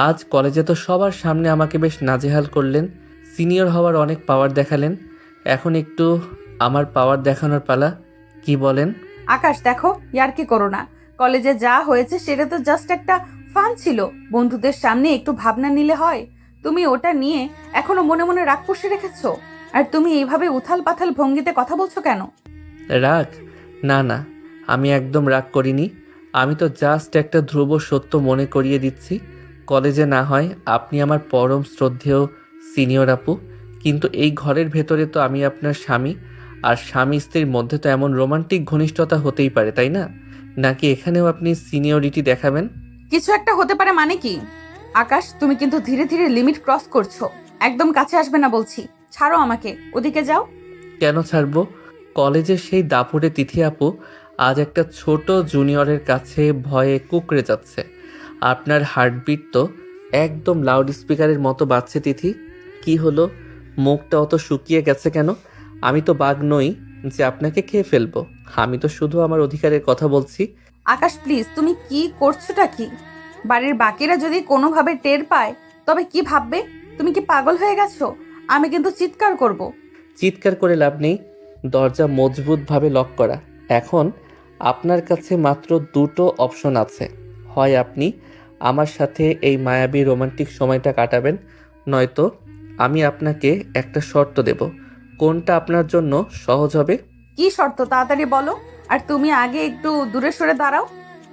আজ কলেজে তো সবার সামনে আমাকে বেশ নাজেহাল করলেন, সিনিয়র হওয়ার অনেক পাওয়ার দেখালেন, এখন একটু আমার পাওয়ার দেখানোর পালা, কি বলেন? আকাশ দেখো, ইয়ার্কি করো না। কলেজে যা হয়েছে সেটা তো জাস্ট একটা ফান ছিল। বন্ধুদের সামনে একটু ভাবনা নিলে হয়। তুমি ওটা নিয়ে এখনো মনে মনে রাগ পুষে রেখেছো। আর তুমি এইভাবে উথাল পাথাল ভঙ্গিতে কথা বলছো কেন? রাগ? না না, আমি একদম রাগ করিনি। আমি তো জাস্ট একটা ধ্রুব সত্য মনে করিয়ে দিচ্ছি। কলেজে না হয় আপনি আমার পরম শ্রদ্ধেয় সিনিয়র আপু, কিন্তু এই ঘরের ভেতরে তো আমি আপনার স্বামী, আর স্বামী স্ত্রীর মধ্যে তো এমন রোমান্টিক ঘনিষ্ঠতা হতেই পারে, তাই না? নাকি এখানেও আপনি সিনিয়রিটি দেখাবেন? কিছু একটা হতে পারে মানে কি? আকাশ, তুমি কিন্তু ধীরে ধীরে লিমিট ক্রস করছো। একদম কাছে আসবে না বলছি। ছাড়ো আমাকে, ওদিকে যাও। কেন ছাড়বো? কলেজের সেই দাপুটে তিথি আপু আজ একটা ছোট জুনিয়রের কাছে ভয়ে কুঁকড়ে যাচ্ছে। আপনার হার্টবিট তো একদম লাউড স্পিকারের মতো বাজছে। তিথি, কি হলো? মুখটা অত শুকিয়ে গেছে কেন? আমি তো বাঘ নই যে আপনাকে খেয়ে ফেলবো। আমি তো শুধু আমার অধিকারের কথা বলছি। আকাশ প্লিজ, তুমি কি করছোটা কি? বাড়ির বাকিরা যদি কোনোভাবে টের পায় তবে কি ভাববে? তুমি কি পাগল হয়ে গেছো? আমি কিন্তু চিৎকার করব। চিৎকার করে লাভ নেই, দরজা মজবুতভাবে লক করা। এখন আপনার কাছে মাত্র দুটো অপশন আছে, হয় আপনি আমার সাথে এই মায়াবী রোমান্টিক সময়টা কাটাবেন, নয়তো আমি আপনাকে একটা শর্ত দেব। কোনটা আপনার জন্য সহজ হবে? কি শর্ত তাড়াতাড়ি বলো। আর তুমি আগে একটু দূরে সরে দাঁড়াও,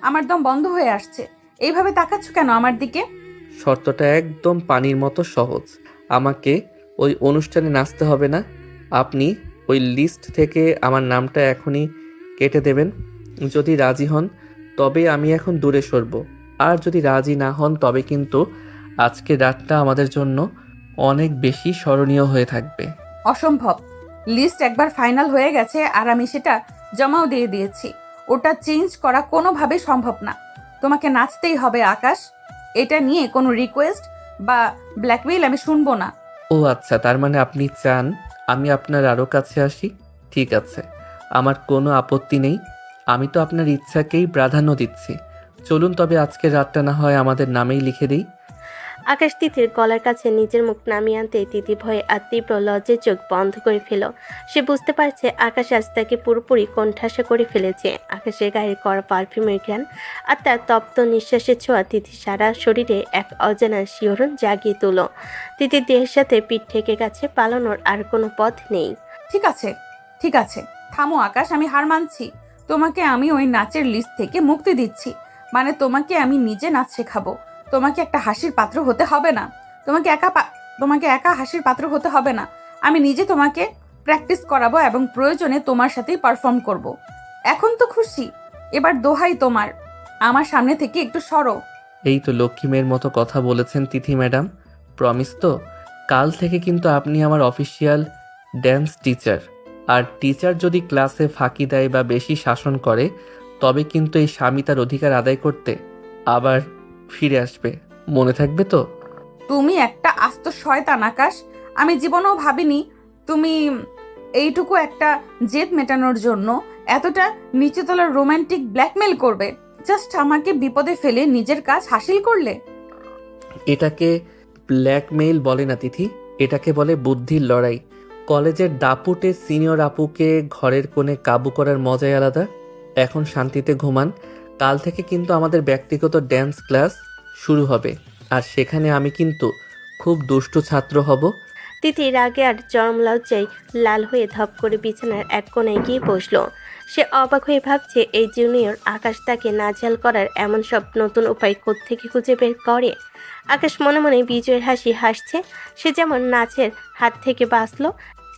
আমার দম বন্ধ হয়ে আসছে। এইভাবে তাকাচ্ছ কেন আমার দিকে? শর্তটা একদম পানির মতো সহজ। আমাকে ওই অনুষ্ঠানে নাচতে হবে না, আপনি ওই লিস্ট থেকে আমার নামটা এখনই কেটে দেবেন। যদি রাজি হন তবে আমি এখন দূরে সরব, আর যদি রাজি না হন তবে কিন্তু আজকের রাতটা আমাদের জন্য অনেক বেশি স্মরণীয় হয়ে থাকবে। অসম্ভব। লিস্ট একবার ফাইনাল হয়ে গেছে আর আমি সেটা জমাও দিয়ে দিয়েছি। ওটা চেঞ্জ করা কোনোভাবে সম্ভব না। তোমাকে নাচতেই হবে আকাশ। এটা নিয়ে কোনো রিকোয়েস্ট বা ব্ল্যাকমেইল আমি শুনবো না। ও আচ্ছা, তার মানে আপনি চান আমি আপনার আরও কাছে আসি? ঠিক আছে, আমার কোনো আপত্তি নেই। আমি তো আপনার ইচ্ছাকেই প্রাধান্য দিচ্ছি। চলুন তবে আজকের রাতটা না হয় আমাদের নামেই লিখে দিই। আকাশ তিথির গলার কাছে নিজের মুখ নামিয়ে আনতে তিথি ভয়ে আর তীব্র লজ্জায় চোখ বন্ধ করে ফেল। সে বুঝতে পারছে আকাশ আজ তাকে পুরোপুরি কোণঠাসা করে ফেলেছে। আকাশের গায়ে করা পারফিউমের ঘ্রাণ আর তার তপ্ত নিঃশ্বাসের ছোঁয়া তিথির সারা শরীরে এক অজানা শিহরণ জাগিয়ে তোল। তিথির দেহের সাথে পিঠ ঠেকে গেছে, পালানোর আর কোনো পথ নেই। ঠিক আছে, ঠিক আছে, থামো আকাশ, আমি হার মানছি। তোমাকে আমি ওই নাচের লিস্ট থেকে মুক্তি দিচ্ছি। মানে তোমাকে আমি নিজে নাচ শেখাবো। তোমাকে একটা হাসির পাত্র হতে হবে না। তোমাকে একা হাসির পাত্র হতে হবে না। আমি নিজে তোমাকে প্র্যাকটিস করাবো এবং প্রয়োজনে তোমার সাথেই পারফর্ম করব। এখন তো খুশি? এবার দোহাই তোমার, আমার সামনে থেকে একটু সরো। এই তো লক্ষ্মী মেয়ের মতো কথা বলেছেন তিথি ম্যাডাম। প্রমিস তো? কাল থেকে কিন্তু আপনি আমার অফিসিয়াল ড্যান্স টিচার। আর টিচার যদি ক্লাসে ফাঁকি দেয় বা বেশি শাসন করে তবে কিন্তু এই স্বামী তার অধিকার আদায় করতে আবার ফিরে আসবে, মনে থাকবে তো? তুমি একটা আস্ত শয়তান আকাশ। আমি জীবনেও ভাবিনি তুমি এইটুকু একটা জেদ মেটানোর জন্য এতটা নিচে তলার রোমান্টিক ব্ল্যাকমেল করবে। জাস্ট আমাকে বিপদে ফেলে নিজের কাজ হাসিল করলে। এটাকে ব্ল্যাকমেইল বলে না তিথি, এটাকে বলে বুদ্ধির লড়াই। কলেজের দাপুটে সিনিয়র আপুকে ঘরের কোণে কাবু করার মজাই আলাদা। এখন শান্তিতে ঘুমান। কাল থেকে কিন্তু আমাদের ব্যক্তিগত ড্যান্স ক্লাস শুরু হবে, আর সেখানে আমি কিন্তু খুব দুষ্টু ছাত্র হব। তিথি রাগে আর চরম লজ্জায় লাল হয়ে ধপ করে বিছানার এক কোণায় গিয়ে বসল। সে অবাক হয়ে ভাবছে এই জুনিয়র আকাশ তাকে নাজেহাল করার এমন সব নতুন উপায় কোত্থেকে খুঁজে বের করে। আকাশ মনে মনে বিজয়ের হাসি হাসছে। সে যেমন নাচের হাত থেকে বাঁচল,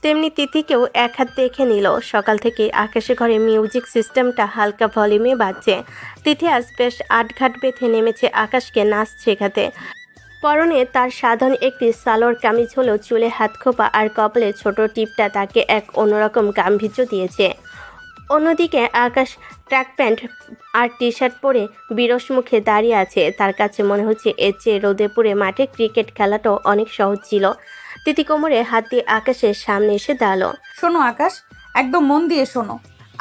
তেমনি তিথিকেও এক হাত দেখে নিল। সকাল থেকে আকাশের ঘরে মিউজিক সিস্টেমটা হালকা ভলিউমে বাজছে। তিথি আজ বেশ আটঘাট বেঁধে নেমেছে আকাশকে নাচ শেখাতে। পরনে তার সাধারণ একটি সালোয়ার কামিজ হলেও চুলে হাত খোপা আর কপালে ছোট টিপটা তাকে এক অন্যরকম গাম্ভীর্য দিয়েছে। অন্যদিকে আকাশ ট্র্যাক প্যান্ট আর টি শার্ট পরে বিরস মুখে দাঁড়িয়ে আছে। তার কাছে মনে হচ্ছে এর চেয়ে রোদে পুড়ে মাঠে ক্রিকেট খেলাটাও অনেক সহজ ছিল। তিথি কোমরে হাত দিয়ে আকাশের সামনে এসে দাঁড়ালো। শোনো আকাশ, একদম মন দিয়ে শোনো।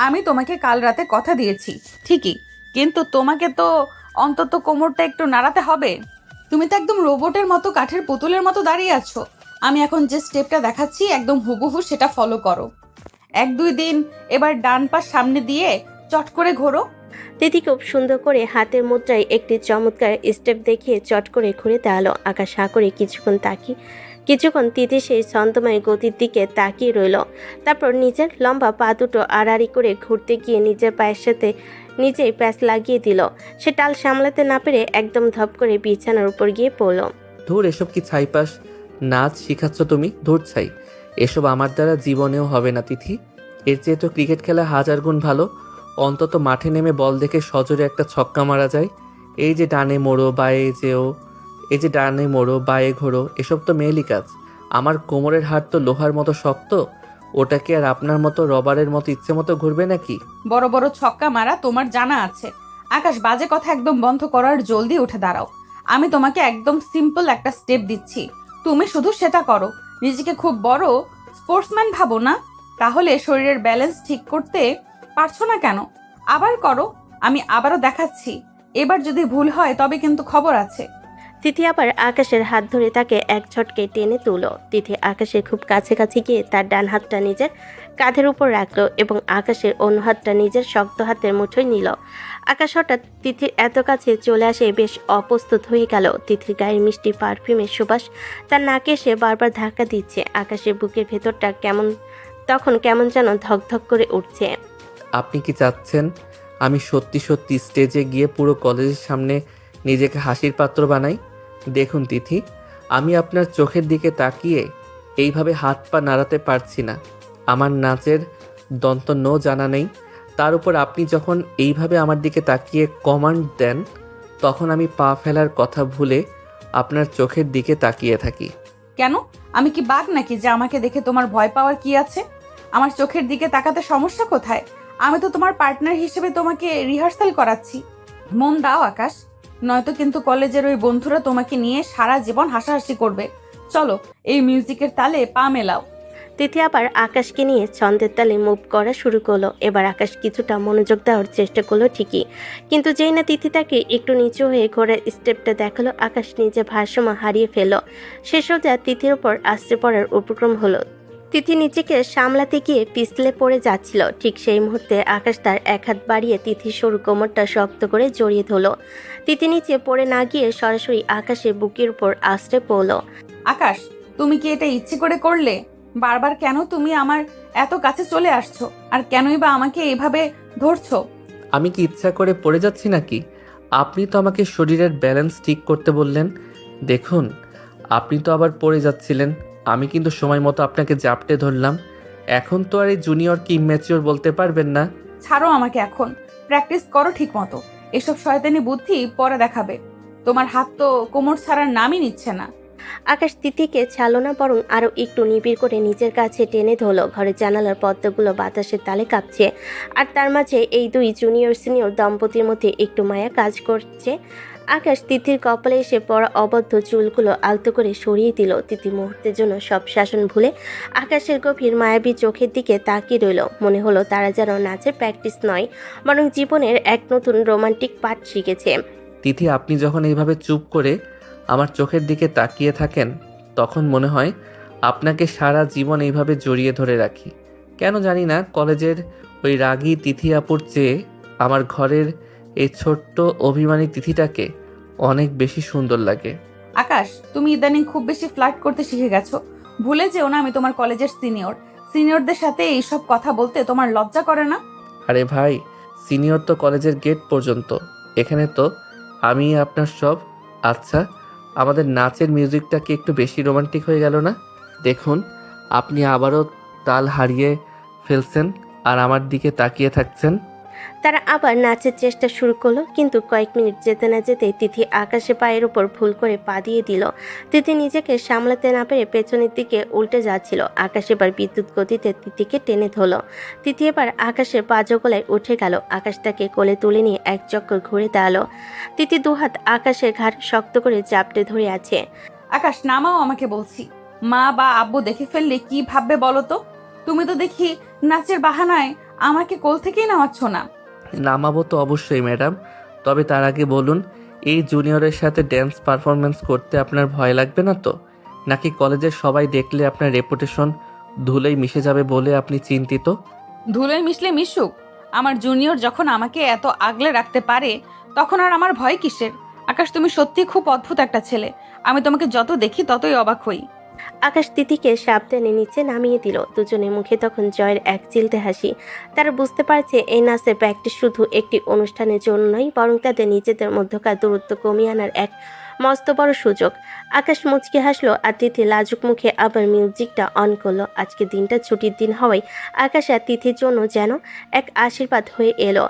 আমি তোমাকে কাল রাতে কথা দিয়েছি ঠিকই, কিন্তু তোমাকে তো অন্তত কোমরটা একটু নাড়াতে হবে। তুমি তো একদম রোবটের মতো, কাঠের পুতুলের মতো দাঁড়িয়ে আছো। আমি এখন যে স্টেপটা দেখাচ্ছি একদম হুবহু সেটা ফলো করো। 1-2 দিন এবার ডান পা সামনে দিয়ে চট করে ঘোরো। তিথি খুব সুন্দর করে হাতের মুদ্রায় একটি চমৎকার স্টেপ দেখিয়ে চট করে ঘুরে দাঁড়ালো। আকাশ হাঁ করে কিছুক্ষণ তিথি সেই ছন্দময় গতির দিকে তাকিয়ে রইল। তারপর নিজের লম্বা পা দুটো আড়াআড়ি করে ঘুরতে গিয়ে নিজের পায়ের সাথে নিজেই প্যাচ লাগিয়ে দিল। সে টাল সামলাতে না পেরে একদম ধপ করে বিছানার উপর গিয়ে পড়ল। ধুর, এসব কি ছাইপাস নাচ শিখাচ্ছ তুমি? ধুর ছাই, এসব আমার দ্বারা জীবনেও হবে না তিথি। এর চেয়ে তো ক্রিকেট খেলা 1000 গুণ ভালো। অন্তত মাঠে নেমে বল দেখে সজোরে একটা ছক্কা মারা যায়। এই যে ডানে মোড়ো বায়ে যেও, এই যে ডানে মোড়ো বায়ে ঘোরো, এসব তো মেয়েলি কাজ। আমার কোমরের হাড় তো লোহার মতো শক্ত, ওটাকে আর আপনার মতো রবারের মতো ইচ্ছে মতো ঘুরবে নাকি? বড় বড় ছক্কা মারা তোমার জানা আছে। আকাশ, বাজে কথা একদম বন্ধ করার, জলদি উঠে দাঁড়াও। আমি তোমাকে একদম সিম্পল একটা স্টেপ দিচ্ছি, তুমি শুধু সেটা করো। নিজেকে খুব বড় স্পোর্টসম্যান ভাবো না? তাহলে শরীরের ব্যালেন্স ঠিক করতে পারছো না কেন? আবার করো, আমি আবারও দেখাচ্ছি। এবার যদি ভুল হয় তবে কিন্তু খবর আছে। তিথি আবার আকাশের হাত ধরে তাকে এক ঝটকে টেনে তুলো। তিথি আকাশের খুব কাছাকাছি গিয়ে তার ডান হাতটা নিজের কাঁধের উপর রাখলো এবং আকাশের অন্য হাতটা নিজের শক্ত হাতের মুঠোয় নিল। আকাশ হঠাৎ তিথির এত কাছে চলে আসে বেশ অপ্রস্তুত হয়ে গেল। তিথির গায়ের মিষ্টি পারফিউমের সুবাস তার নাকে এসে বারবার ধাক্কা দিচ্ছে। আকাশের বুকের ভেতরটা তখন কেমন যেন ধকধক করে উঠছে। আপনি কি চাচ্ছেন আমি সত্যি সত্যি স্টেজে গিয়ে পুরো কলেজের সামনে নিজেকে হাসির পাত্র বানাই? দেখুন তিথি, আমি আপনার চোখের দিকে তাকিয়ে এইভাবে হাত পা নাড়াতে পারছি না। আমার নাচের দন্ত নো জানা নেই। তার উপর আপনি যখন এইভাবে আমার দিকে তাকিয়ে কমান্ড দেন, তখন আমি পা ফেলার কথা ভুলে আপনার চোখের দিকে তাকিয়ে থাকি। কেন, আমি কি বাঘ নাকি যে আমাকে দেখে তোমার ভয় পাওয়ার কি আছে? আমার চোখের দিকে তাকাতে সমস্যা কোথায়? আমি তো তোমার পার্টনার হিসেবে তোমাকে রিহার্সাল করাচ্ছি। মন দাও আকাশ, নয়তো কিন্তু কলেজের ওই বন্ধুরা তোমাকে নিয়ে সারা জীবন হাসাহাসি করবে। চলো, এই মিউজিকের তালে পা মেলাও। তিথি আবার আকাশকে নিয়ে ছন্দের তালে মুভ করা শুরু করলো। এবার আকাশ কিছুটা মনোযোগ দেওয়ার চেষ্টা করলো ঠিকই, কিন্তু যেই না তিথি তাকে একটু নিচু হয়ে ঘোরার স্টেপটা দেখালো, আকাশ নিজে ভারসাম্য হারিয়ে ফেলল। সে সোজা তিথির ওপর আশ্রে পড়ার উপক্রম হলো। তিথি নিজেকে সামলাতে গিয়ে পিছলে পড়ে যাচ্ছিল। ঠিক সেই মুহূর্তে আকাশ তার এক হাত বাড়িয়ে তিথির সরু কোমরটা শক্ত করে জড়িয়ে ধরল। তিথি নিচে পড়ে না গিয়ে সরাসরি আকাশের বুকের উপর আশ্রে পড়ল। আকাশ, তুমি কি এটা ইচ্ছে করে করলে? বারবার কেন তুমি আমার এত কাছে চলে আসছো, আর কেনই বা আমাকে এইভাবে ধরছো? আমি কি ইচ্ছা করে পড়ে যাচ্ছি নাকি? আপনি তো আমাকে শরীরের ব্যালেন্স ঠিক করতে বললেন। দেখুন, আপনি তো আবার পড়ে যাচ্ছিলেন। আমি কিন্তু সময় মতো আপনাকে জাপটে ধরলাম। এখন তো আর এই জুনিয়রকে ইম্যাচিওর বলতে পারবেন না। ছাড়ো আমাকে, এখন প্র্যাকটিস করো ঠিক মতো। এসব শয়তানি বুদ্ধি পরে দেখাবে। তোমার হাত তো কোমর ছাড়ার নামই নিচ্ছে না। আকাশ তিথিকে ছাড়ল না, বরং আরও একটু নিবিড় করে নিজের কাছে টেনে ধরল। ঘরের জানালার পর্দাগুলো বাতাসের তালে কাঁপছে, আর তার মাঝে এই দুই জুনিয়র সিনিয়র দম্পতির মধ্যে একটু মায়া কাজ করছে। আকাশ তিথির কপালে এসে পড়া অবদ্ধ চুলগুলো আলতো করে সরিয়ে দিল। তিথি মুহূর্তের জন্য সব শাসন ভুলে আকাশের গভীর মায়াবী চোখের দিকে তাকিয়ে রইল। মনে হলো তারা যেন নাচের প্র্যাকটিস নয়, বরং জীবনের এক নতুন রোমান্টিক পাঠ শিখেছে। তিথি, আপনি যখন এইভাবে চুপ করে আমার চোখের দিকে তাকিয়ে থাকেন, তখন মনে হয় আপনাকে সারা জীবন এইভাবে জড়িয়ে ধরে রাখি। কেন জানি না, কলেজের ওই রাগী তিথি আপুর চেয়ে আমার ঘরের এই ছোট্ট অভিমানী তিথিটাকে অনেক বেশি সুন্দর লাগে। আকাশ, তুমি ইদানিং খুব বেশি ফ্লার্ট করতে শিখে গেছো। ভুলে যেও না আমি তোমার কলেজের সিনিয়রদের সাথে এইসব কথা বলতে তোমার লজ্জা করে না? আরে ভাই, সিনিয়র তো কলেজের গেট পর্যন্ত, এখানে তো আমি আপনার সব। আচ্ছা, আমাদের নাচের মিউজিকটা কি একটু বেশি রোমান্টিক হয়ে গেল না? দেখুন, আপনি আবারও তাল হারিয়ে ফেলছেন আর আমার দিকে তাকিয়ে থাকছেন। তারা আবার নাচের চেষ্টা শুরু করলো, কিন্তু কয়েক মিনিট যেতে না যেতে তিথি আকাশে পায়ের ওপর ভুল করে পা দিয়ে দিল। তিথি নিজেকে সামলাতে না পেরে পেছনের দিকে উল্টে যাচ্ছিল। আকাশ এবার বিদ্যুৎ গতিতে তিথিকে টেনে ধরল। তিথি এবার আকাশের পাজগলায় উঠে গেল। আকাশ তাকে কোলে তুলে নিয়ে এক চক্কর ঘুরে দাঁড়ালো। তিথি দুহাত আকাশের ঘাড় শক্ত করে জাপটে ধরে আছে। আকাশ নামাও আমাকে বলছি। মা বা আব্বু দেখে ফেললে কি ভাববে বলো তো? তুমি তো দেখি নাচের বাহানায় আমাকে কোল থেকেই নামাচ্ছ না। নামাবো তো অবশ্যই ম্যাডাম, তবে তার আগে বলুন, এই জুনিয়রের সাথে ড্যান্স পারফরমেন্স করতে আপনার ভয় লাগবে না তো? নাকি কলেজের সবাই দেখলে আপনার রেপুটেশন ধুলোয় মিশে যাবে বলে আপনি চিন্তিত? ধুলোয় মিশলে মিশুক, আমার জুনিয়র যখন আমাকে এত আগলে রাখতে পারে তখন আর আমার ভয় কিসের? আকাশ, তুমি সত্যি খুব অদ্ভুত একটা ছেলে। আমি তোমাকে যত দেখি ততই অবাক হই। আকাশ তিথিকে সাবধানে নিচে নামিয়ে দিল। দুজনের মুখে তখন জয়ের এক চিলতে হাসি। তারা বুঝতে পারছে এই নাচের প্র্যাকটিস শুধু একটি অনুষ্ঠানের জন্য নয়, বরং তাদের নিজেদের মধ্যকার দূরত্ব কমিয়ে আনার এক মস্ত বড় সুযোগ। আকাশ মুচকে হাসলো আর তিথি লাজুক মুখে আবার মিউজিকটা অন করলো। আজকে দিনটা ছুটির দিন হওয়ায় আকাশ আর তিথির জন্য যেন এক আশীর্বাদ হয়ে এলো।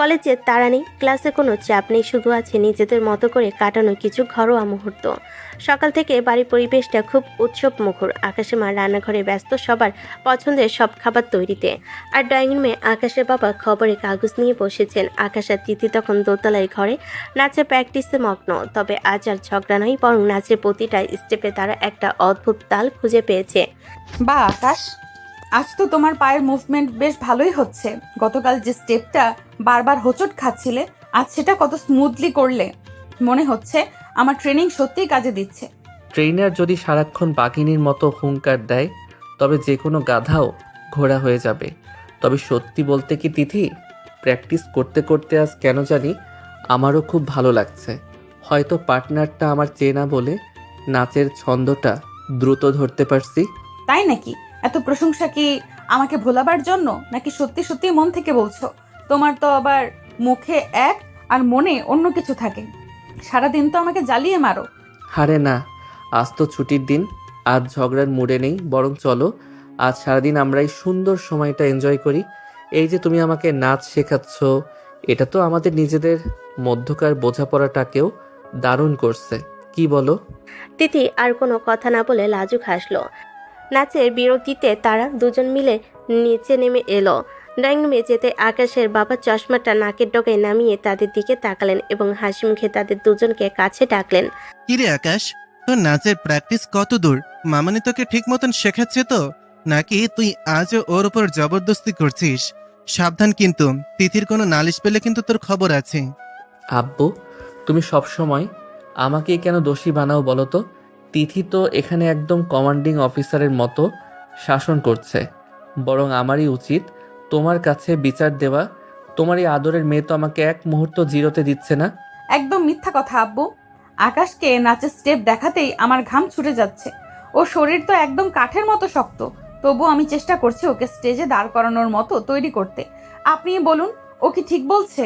কলেজে তাড়া নেই, ক্লাসে কোনো চাপ নেই, শুধু আছে নিজেদের মতো করে কাটানো কিছু ঘরোয়া মুহূর্ত। সকাল থেকে বাড়ির পরিবেশটা খুব উৎসব মুখর। আকাশের মা রান্নাঘরে ব্যস্ত সবার পছন্দের সব খাবার তৈরিতে, আর ড্রয়িং রুমে আকাশের বাবা খবরের কাগজ নিয়ে বসেছেন। আকাশ আর তিথি তখন দোতলায় ঘরে নাচের প্র্যাকটিসে মগ্ন। তবে আজ আর ঝগড়া নয়, বরং নাচের প্রতিটা স্টেপে তারা একটা অদ্ভুত তাল খুঁজে পেয়েছে। বা আকাশ, আজ তো তোমার পায়ের মুভমেন্ট বেশ ভালোই হচ্ছে। গতকাল যে স্টেপটা বারবার হোঁচট খাচ্ছিলে, আজ সেটা কত স্মুথলি করলে। মনে হচ্ছে আমার ট্রেনিং সত্যিই কাজে দিচ্ছে। ট্রেনার যদি সারাক্ষণ বাঘিনীর মতো হুঙ্কার দেয় তবে যে কোনো গাধাও ঘোড়া হয়ে যাবে। তবে সত্যি বলতে কি তিথি, প্র্যাকটিস করতে করতে আজ কেন জানি আমারও খুব ভালো লাগছে। হয়তো পার্টনারটা আমার চেনা বলে নাচের ছন্দটা দ্রুত ধরতে পারছি। তাই নাকি? এত প্রশংসা কি আমাকে ভোলাবার জন্য, নাকি সত্যি সত্যি মন থেকে বলছো? তোমার তো আবার মুখে এক আর মনে অন্য কিছু থাকে। সারাদিন তো আমাকে জ্বালিয়ে মারো। আরে না, আজ তো ছুটির দিন, আজ ঝগড়ার মুডে নেই। বরং চলো আজ সারাদিন আমরা এই সুন্দর সময়টা এনজয় করি। এই যে তুমি আমাকে নাচ শেখাচ্ছ, এটা তো আমাদের নিজেদের মধ্যকার বোঝাপড়াটাকেও দারুণ করছে, কি বলো? তিথি আর কোনো কথা না বলে লাজুক হাসলো। নাচের বিরতিতে তারা দুজন মিলে নিচে নেমে এলো। ড্রয়িং রুমে যেতে আকাশের বাবা চশমাটা নাকের ডগায় নামিয়ে তাদের দিকে তাকালেন এবং হাসি মুখে তাদের দুজনকে কাছে ডাকলেন। কিরে আকাশ, তোর নাচের প্র্যাকটিস কত দূর? মামনি তোকে ঠিক মতন শেখাচ্ছে তো, নাকি তুই আজও ওর উপর জবরদস্তি করছিস? সাবধান কিন্তু, তিথির কোনো নালিশ পেলে কিন্তু তোর খবর আছে। আব্বু, তুমি সবসময় আমাকেই কেন দোষী বানাও বলো তো? তিথি তো এখানে একদম কমান্ডিং অফিসারের মতো শাসন করছে। বরং আমারই উচিত তোমার কাছে বিচার দেওয়া। তোমার এই আদরের মেয়ে তো আমাকে এক মুহূর্ত জিরোতে দিচ্ছে না। একদম মিথ্যা কথা আব্বু। আকাশকে নাচের স্টেপ দেখাতেই আমার ঘাম ছুটে যাচ্ছে। ও শরীর তো একদম কাঠের মতো শক্ত, তবু আমি চেষ্টা করছি ওকে স্টেজে দাঁড় করানোর মতো তৈরি করতে। আপনি বলুন, ও কি ঠিক বলছে?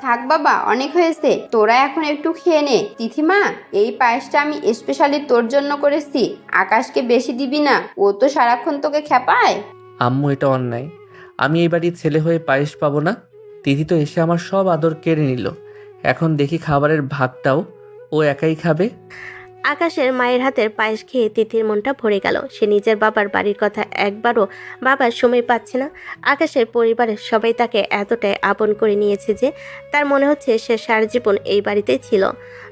থাক বাবা, অনেক হয়েছে। তোরা এখন একটু খেয়ে নে। তিথিমা, এই পায়েসটা আমি স্পেশালি তোর জন্য করেছি। আকাশকে বেশি দিবি না, ও তো সারাক্ষণ তোকে খেপায়। আম্মু, এটা অন্যায়। আমি এই বাড়ির ছেলে হয়ে পায়েস পাবো না? তিথি তো এসে আমার সব আদর কেড়ে নিল। এখন দেখি খাবারের ভাগটাও ও একাই খাবে। আকাশের মায়ের হাতের পায়েস খেয়ে তিথির মনটা ভরে গেল। সে নিজের বাবার বাড়ির কথা একবারও বাবার সময় পাচ্ছে না। আকাশের পরিবারের সবাই তাকে এতটাই আপন করে নিয়েছে যে তার মনে হচ্ছে সে সারা জীবন এই বাড়িতেই ছিল।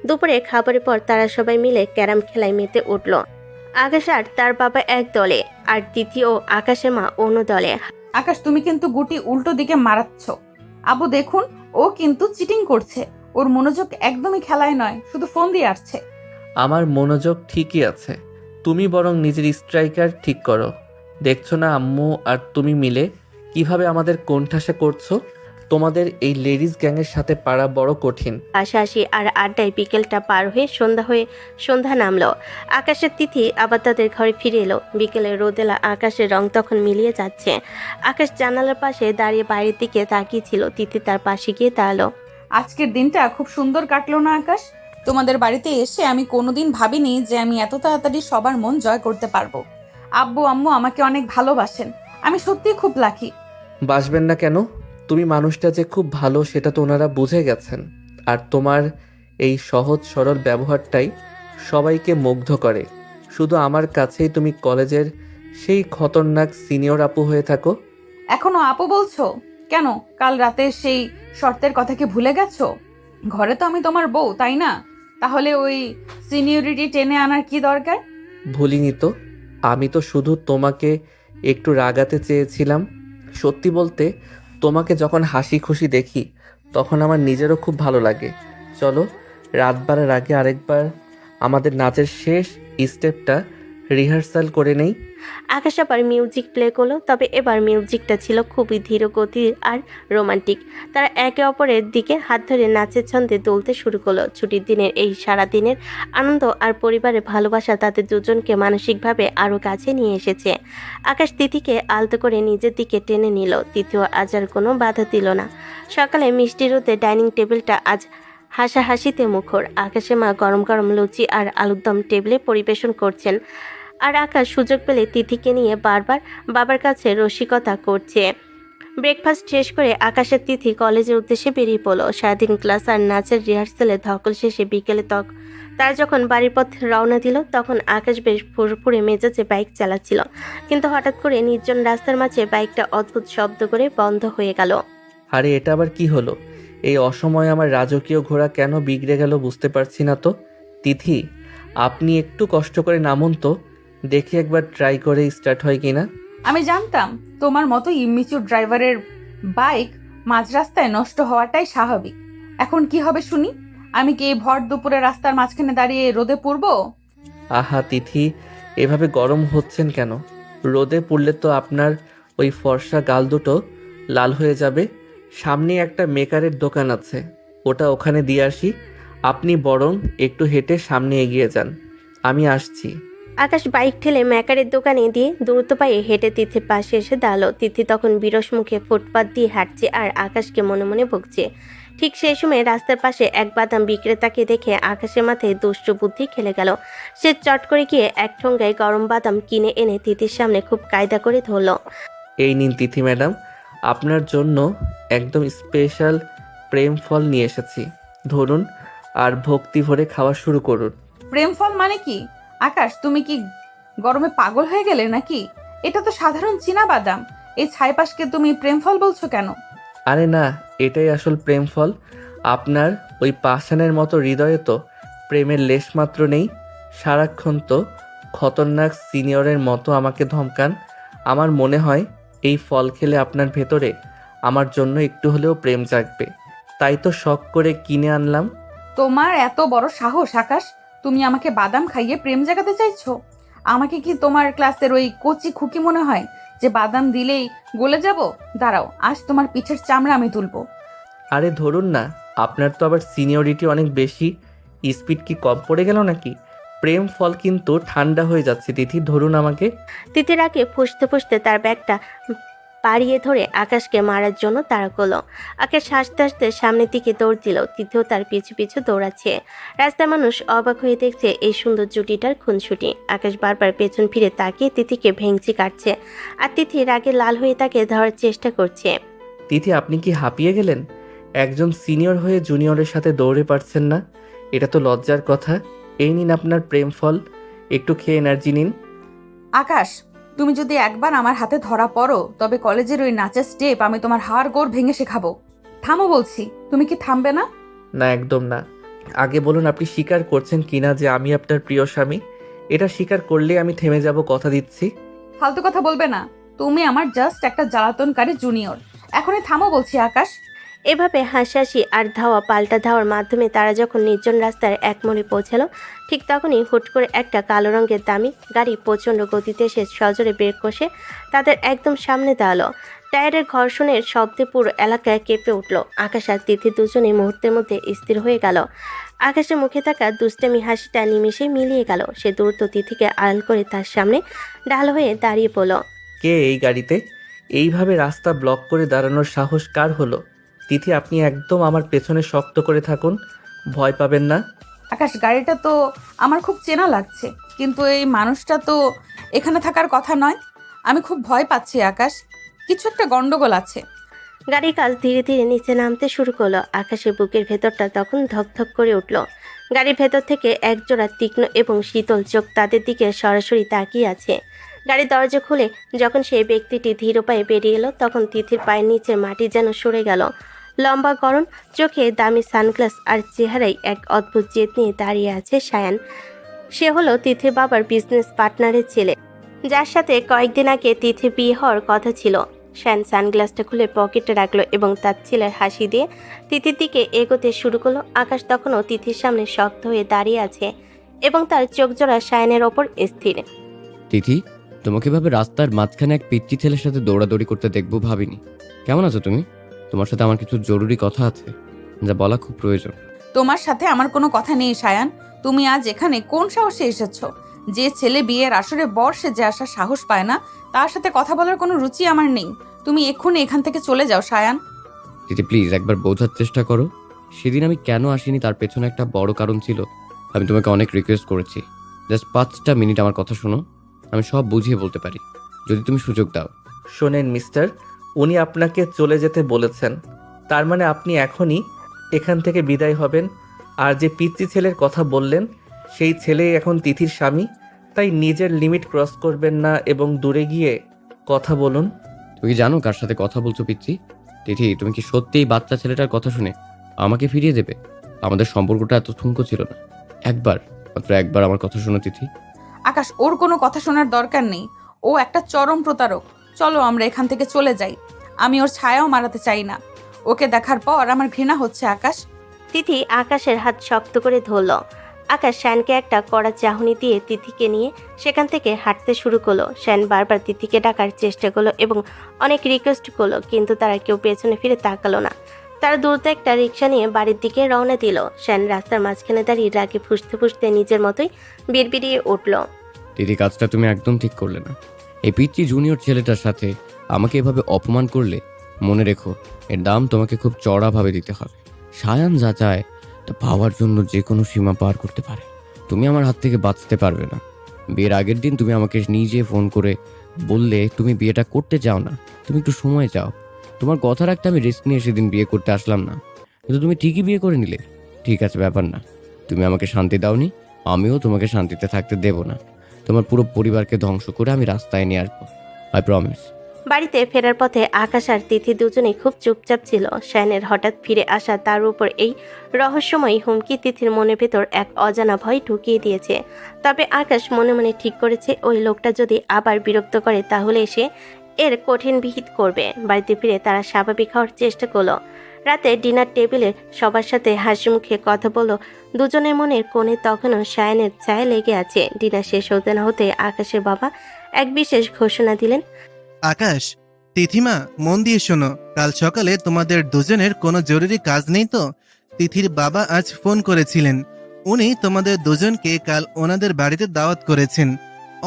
দুপুরে খাবারের পর তারা সবাই মিলে ক্যারাম খেলায় মেতে উঠল। আকাশ আর তার বাবা এক দলে, আর তিথি ও আকাশের মা অন্য দলে। আকাশ, তুমি কিন্তু গুটি উল্টো দিকে মারাচ্ছ। আব্বু দেখুন, ও কিন্তু চিটিং করছে। ওর মনোযোগ একদমই খেলায় নয়, শুধু ফোন দিয়ে আসছে। আমার মনোযোগ ঠিকই আছে, তুমি বরং নিজের স্ট্রাইকার ঠিক করো। দেখছো না আম্মু আর তুমি মিলে কিভাবে আমাদের কোণঠাসা করছো? তোমাদের এই লেডিস গ্যাংয়ের সাথে পারা বড় কঠিন। হাসাহাসি আর আড্ডায় বিকেলটা পার হয়ে সন্ধ্যা নামলো। আকাশের তিথি আবার তাদের ঘরে ফিরে এলো। বিকেলের রোদেলা আকাশের রং তখন মিলিয়ে যাচ্ছে। আকাশ জানালার পাশে দাঁড়িয়ে বাইরের দিকে তাকিয়েছিল। তিথি তার পাশে গিয়ে দাঁড়ালো। আজকের দিনটা খুব সুন্দর কাটলো না আকাশ? তোমাদের বাড়িতে এসে আমি কোনোদিন ভাবিনি যে আমি এত তাড়াতাড়ি সবার মন জয় করতে পারবো। আব্বু আম্মু আমাকে অনেক ভালোবাসেন, আমি সত্যিই খুব লাকি। বাসবেন না কেন? তুমি মানুষটা যে খুব ভালো সেটা তো ওনারা বুঝে গেছেন। আর তোমার এই সহজ সরল ব্যবহারটাই সবাইকে মুগ্ধ করে। শুধু আমার কাছেই তুমি কলেজের সেই খতরনাক সিনিয়র আপু হয়ে থাকো। এখনো আপু বলছো কেন? কাল রাতে সেই শর্তের কথা কি ভুলে গেছো? ঘরে তো আমি তোমার বউ, তাই না? তাহলে ওই সিনিয়রিটি টেনে আনার কি দরকার? ভুলিনি তো। আমি তো শুধু তোমাকে একটু রাগাতে চেয়েছিলাম। সত্যি বলতে, তোমাকে যখন হাসি খুশি দেখি তখন আমার নিজেরও খুব ভালো লাগে। চলো, রাত বাড়ার আগে আরেকবার আমাদের নাচের শেষ স্টেপটা রিহার্সাল করে নেই। আকাশ আবার মিউজিক প্লে করলো, তবে এবার মিউজিকটা ছিল খুবই ধীর গতির আর রোমান্টিক। তারা একে অপরের দিকে হাত ধরে নাচের ছন্দে দুলতে শুরু করলো। ছুটির দিনের এই সারা দিনের আনন্দ আর পরিবারের ভালোবাসা তাদের দুজনকে মানসিকভাবে আরও কাছে নিয়ে এসেছে। আকাশ তিথিকে আলতো করে নিজের দিকে টেনে নিল। তিথিও আজ আর কোনো বাধা দিল না। সকালে মিষ্টি রোদে ডাইনিং টেবিলটা আজ হাসাহাসিতে মুখর। আকাশে মা গরম গরম লুচি আর আলুর দম টেবিলে পরিবেশন করছেন, আর আকাশ সুযোগ পেলে তিথিকে নিয়ে বারবার বাবার কাছে রসিকতা করছে। ব্রেকফাস্ট শেষ করে আকাশের তিথি কলেজের উদ্দেশ্যে বেরিয়ে পড়লো। সারাদিন ক্লাস আর নাচের রিহার্সালে ধকল শেষে বিকেলে তার যখন বাড়ির পথ রওনা দিল তখন আকাশ বেশ ফুরফুরে মেজাজে বাইক চালাচ্ছিল। কিন্তু হঠাৎ করে নির্জন রাস্তার মাঝে বাইকটা অদ্ভুত শব্দ করে বন্ধ হয়ে গেল। আরে এটা আবার কি হলো? এই অসময়ে আমার রাজকীয় ঘোড়া কেন বিগড়ে গেল বুঝতে পারছি না তো। তিথি, আপনি একটু কষ্ট করে নামুন তো, দেখি একবার ট্রাই করে স্টার্ট হয় কিনা। আমি জানতাম তোমার মতো ইমিচুর ড্রাইভারের বাইক মাঝ রাস্তায় নষ্ট হওয়াটাই স্বাভাবিক। এখন কি হবে শুনি? আমি কি এই ভর দুপুরে রাস্তার মাঝখানে দাঁড়িয়ে রোদে পুড়বো? আহা তিথি, এভাবে গরম হচ্ছেন কেন? রোদে পুড়লে তো আপনার ওই ফর্সা গাল দুটো লাল হয়ে যাবে। সামনে একটা মেকারের দোকান আছে, ওখানে দিয়ে আসি। আপনি বরং একটু হেঁটে সামনে এগিয়ে যান, আমি আসছি। আকাশ বাইক ঠেলে ম্যাকারের দোকানে দিয়ে দ্রুত পায়ে হেঁটে তিথির পাশে এসে দাঁড়ালো। তিথি তখন বিরস মুখে ফুটপাত দিয়ে হাঁটছে আর আকাশকে মনে মনে বকছে। ঠিক সেই সময় রাস্তার পাশে এক বাদাম বিক্রেতাকে দেখে আকাশের মাথায় দুষ্ট বুদ্ধি খেলে গেল। সে চট করে গিয়ে এক ঠোঙ্গায় গরম বাদাম কিনে এনে তিথির সামনে খুব কায়দা করে ধরল। এই নিন তিথি ম্যাডাম, আপনার জন্য একদম স্পেশাল প্রেম ফল নিয়ে এসেছি। ধরুন আর ভক্তি ভরে খাওয়া শুরু করুন। প্রেম ফল মানে কি? আকাশ, তুমি কি গরমে পাগল হয়ে গেলে নাকি? এটা তো সাধারণ চীনা বাদাম। এই ছাইপাশকে তুমি প্রেম ফল বলছো কেন? আরে না, এটাই আসল প্রেম ফল। আপনার ওই পাষাণের মতো হৃদয়ে তো প্রেমের লেশমাত্র নেই। সারাক্ষণ তো খতরনাক সিনিয়রের মতো আমাকে ধমকান। আমার মনে হয় এই ফল খেলে আপনার ভেতরে আমার জন্য একটু হলেও প্রেম জাগবে, তাই তো শখ করে কিনে আনলাম। তোমার এত বড় সাহস আকাশ! তুমি আমাকে বাদাম খাইয়ে প্রেম জাগাতে চাইছো? আমাকে কি তোমার ক্লাসের ওই কচি খুকি মনে হয় যে বাদাম দিলেই গলে যাব? দাঁড়াও, আজ তোমার পিঠের চামড়া আমি তুলবো। আরে ধরুন না, আপনার তো আবার সিনিয়রিটি অনেক বেশি। স্পিড কি কম পড়ে গেল নাকি? প্রেম ফল কিন্তু ঠান্ডা হয়ে যাচ্ছে তিথি, ধরুন আমাকে। তিথির আগে ফুসতে ফুসতে তার ব্যাগটা পাড়িয়ে ধরে আকাশকে মারার জন্য তাড়া করলো। আকাশ হাসতে হাসতে সামনের দিকে দৌড় দিল। তিথিও তার পিছু পিছু দৌড়াচ্ছে। রাস্তার মানুষ অবাক হয়ে দেখছে এই সুন্দর জুটিটার খুনসুটি। আকাশ বারবার পেছন ফিরে তাকিয়ে তিথিকে ভেঙচি কাটছে, আর তিথি রাগে লাল হয়ে তাকে ধরার চেষ্টা করছে। তিথি, আপনি কি হাঁপিয়ে গেলেন? একজন সিনিয়র হয়ে জুনিয়রের সাথে দৌড়ে পারছেন না, এটা তো লজ্জার কথা। এই নিন আপনার প্রেম ফল, একটু খেয়ে এনার্জি নিন। আকাশ, তুমি যদি একবার আমার হাতে ধরা পড়ো তবে কলেজের ওই নাচের স্টেপ আমি তোমার হাড় গোড় ভেঙে শেখাবো। থামো বলছি, তুমি কি থামবে না? না, একদম না। আগে বলুন আপনি স্বীকার করছেন কিনা যে আমি আপনার প্রিয় স্বামী। এটা স্বীকার করলে আমি থেমে যাব, কথা দিচ্ছি। ফালতু কথা বলবে না। তুমি আমার জাস্ট একটা জ্বালাতনকারী জুনিয়র। এখনই থামো বলছি আকাশ। এভাবে হাসাহাসি আর ধাওয়া পাল্টা ধাওয়ার মাধ্যমে তারা যখন নির্জন রাস্তার এক মোড়ে পৌঁছালো, ঠিক তখনই হুট করে একটা কালো রঙের দামি গাড়ি প্রচণ্ড গতিতে এসে সজোরে ব্রেক কষে তাদের একদম সামনে দাঁড়ালো। টায়ারের ঘর্ষণের শব্দে পুরো এলাকায় কেঁপে উঠল। আকাশ আর তিথি দুজনেই মুহূর্তের মধ্যে স্থির হয়ে গেল। আকাশের মুখে থাকা দুষ্টামি হাসিটা নিমেষে মিলিয়ে গেল। সে দ্রুত তিথিকে আড়াল করে তার সামনে ঢাল হয়ে দাঁড়িয়ে পড়ল। কে এই গাড়িতে? এইভাবে রাস্তা ব্লক করে দাঁড়ানোর সাহস কার হলো? তিথি, আপনি একদম আমার পেছনে শক্ত করে থাকুন, ভয় পাবেন না। আকাশ, গাড়িটা তো আমার খুব চেনা লাগছে, কিন্তু এই মানুষটা তো এখানে থাকার কথা নয়। আমি খুব ভয় পাচ্ছি আকাশ, কিছু একটা গন্ডগোল আছে। গাড়ির কাজ ধীরে ধীরে নিচে নামতে শুরু করলো। আকাশের বুকের ভেতরটা তখন ধকধক করে উঠল। গাড়ির ভেতর থেকে একজোড়া তীক্ষ্ণ এবং শীতল চোখ তাদের দিকে সরাসরি তাকিয়ে আছে। গাড়ির দরজা খুলে যখন সেই ব্যক্তিটি ধীর পায়ে বেরিয়ে এলো, তখন তিথির পায়ের নিচে মাটি যেন সরে গেল। লম্বা গরম চোখে দামি সানগ্লাস আর চেহারায় এক অদ্ভুত জেদ নিয়ে দাঁড়িয়ে আছে সায়ান। সে হলো তিথির বাবার বিজনেস পার্টনারের ছেলে, যার সাথে কয়েকদিন আগে তিথির বিয়ে হওয়ার কথা ছিল। শ্যান সানগ্লাসটা খুলে পকেটে রাখলো এবং তার ছেলের হাসি দিয়ে তিথির দিকে এগোতে শুরু করলো। আকাশ তখনও তিথির সামনে শক্ত হয়ে দাঁড়িয়ে আছে এবং তার চোখ জোড়া শায়ানের ওপর স্থির। তিথি, তোমাকে ভাবে রাস্তার মাঝখানে এক পিচ্চি ছেলের সাথে দৌড়াদৌড়ি করতে দেখবো ভাবিনি। কেমন আছো তুমি? তোমার সাথে আমার কিছু জরুরি কথা আছে, যা বলা খুব প্রয়োজন। তোমার সাথে আমার কোনো কথা নেই সায়ান। তুমি আজ এখানে কোন সাহসে এসেছো? যে ছেলে বিয়ের আসরে বর সেজে আসার সাহস পায় না, তার সাথে কথা বলার কোনো রুচি আমার নেই। তুমি এক্ষুনি এখান থেকে চলে যাও সায়ান। তিথি প্লিজ একবার বোঝার চেষ্টা করো। সেদিন আমি কেন আসিনি তার পেছনে একটা বড় কারণ ছিল। আমি তোমাকে অনেক রিকোয়েস্ট করেছি, জাস্ট 5টা মিনিট আমার কথা শোনো, আমি সব বুঝিয়ে বলতে পারি যদি তুমি সুযোগ দাও। শোনেন মিস্টার, উনি আপনাকে চলে যেতে বলেছেন, তার মানে আপনি এখনই এখান থেকে বিদায় হবেন। আর যে পিচ্চি ছেলের কথা বললেন, সেই ছেলে এখন তিথির স্বামী, তাই নিজের লিমিট ক্রস করবেন না এবং দূরে গিয়ে কথা বলুন। তুমি কি জানো কার সাথে কথা বলছো পিচ্চি? তিথি, তুমি কি সত্যিই বাচ্চা ছেলেটার কথা শুনে আমাকে ফিরিয়ে দেবে? আমাদের সম্পর্কটা এত ঠুনকো ছিল না। একবার, মাত্র একবার আমার কথা শোনো তিথি। আকাশ, ওর কোনো কথা শোনার দরকার নেই। ও একটা চরম প্রতারক। চলো আমরা এখান থেকে চলে যাই। আমি ওর ছায়াও মারাতে চাই না। ওকে দেখার পর আমার ঘৃণা হচ্ছে আকাশ। তিথি আকাশের হাত শক্ত করে ধরল। আকাশ শ্যানকে একটা কড়া চাহনি দিয়ে তিথিকে নিয়ে সেখান থেকে হাঁটতে শুরু করলো। শ্যান বারবার তিথিকে ডাকার চেষ্টা করলো এবং অনেক রিকোয়েস্ট করলো, কিন্তু তারা কেউ পেছনে ফিরে তাকালো না। তারা দ্রুত একটা রিক্সা নিয়ে বাড়ির দিকে রওনা দিল। শ্যান রাস্তার মাঝখানে দাঁড়িয়ে রাগে ফুঁসতে ফুঁসতে নিজের মতোই বিড়বিড়িয়ে উঠল। দিদি, কাজটা তুমি একদম ঠিক করলে না। এই পিচ্চি জুনিয়র ছেলেটার সাথে আমাকে এভাবে অপমান করলে, মনে রেখো এর দাম তোমাকে খুব চড়াভাবে দিতে হবে। সায়ান যা চায় তা পাওয়ার জন্য যে কোনো সীমা পার করতে পারে। তুমি আমার হাত থেকে বাঁচতে পারবে না। বিয়ের আগের দিন তুমি আমাকে নিজে ফোন করে বললে তুমি বিয়েটা করতে চাও না, তুমি একটু সময় চাও। তোমার কথা রাখতে আমি রিস্ক নিয়ে সেদিন বিয়ে করতে আসলাম না, কিন্তু তুমি ঠিকই বিয়ে করে নিলে। ঠিক আছে, ব্যাপার না। তুমি আমাকে শান্তি দাওনি, আমিও তোমাকে শান্তিতে থাকতে দেব না। তোমার পুরো পরিবারকে ধ্বংস করে আমি রাস্তায় নিয়ে আসবো, আই প্রমিস। বাড়িতে ফেরার পথে আকাশ আর তিথি দুজনেই খুব চুপচাপ ছিল। শ্যানের হঠাৎ ফিরে আসা, তার উপর এই রহস্যময়ী হুমকি তিথির মনের ভেতর এক অজানা ভয় ঢুকিয়ে দিয়েছে। তবে আকাশ মনে মনে ঠিক করেছে, ওই লোকটা যদি আবার বিরক্ত করে তাহলে সে এর কঠিন বিহিত করবে। বাড়িতে ফিরে তারা স্বাভাবিক হওয়ার চেষ্টা করলো। রাতে ডিনার টেবিলে সবার সাথে হাসি মুখে কথা বলল। দুজনের মনের কোণে তখনও সায়ানের ছায়া লেগে আছে। ডিনার শেষ হতে না হতে আকাশের বাবা এক বিশেষ ঘোষণা দিলেন। আকাশ, তিথিমা, মন দিয়ে শোনো, কাল সকালে তোমাদের দুজনের কোনো জরুরি কাজ নেই তো? তিথির বাবা আজ ফোন করেছিলেন। উনি তোমাদের দুজনকে কাল ওনাদের বাড়িতে দাওয়াত করেছেন।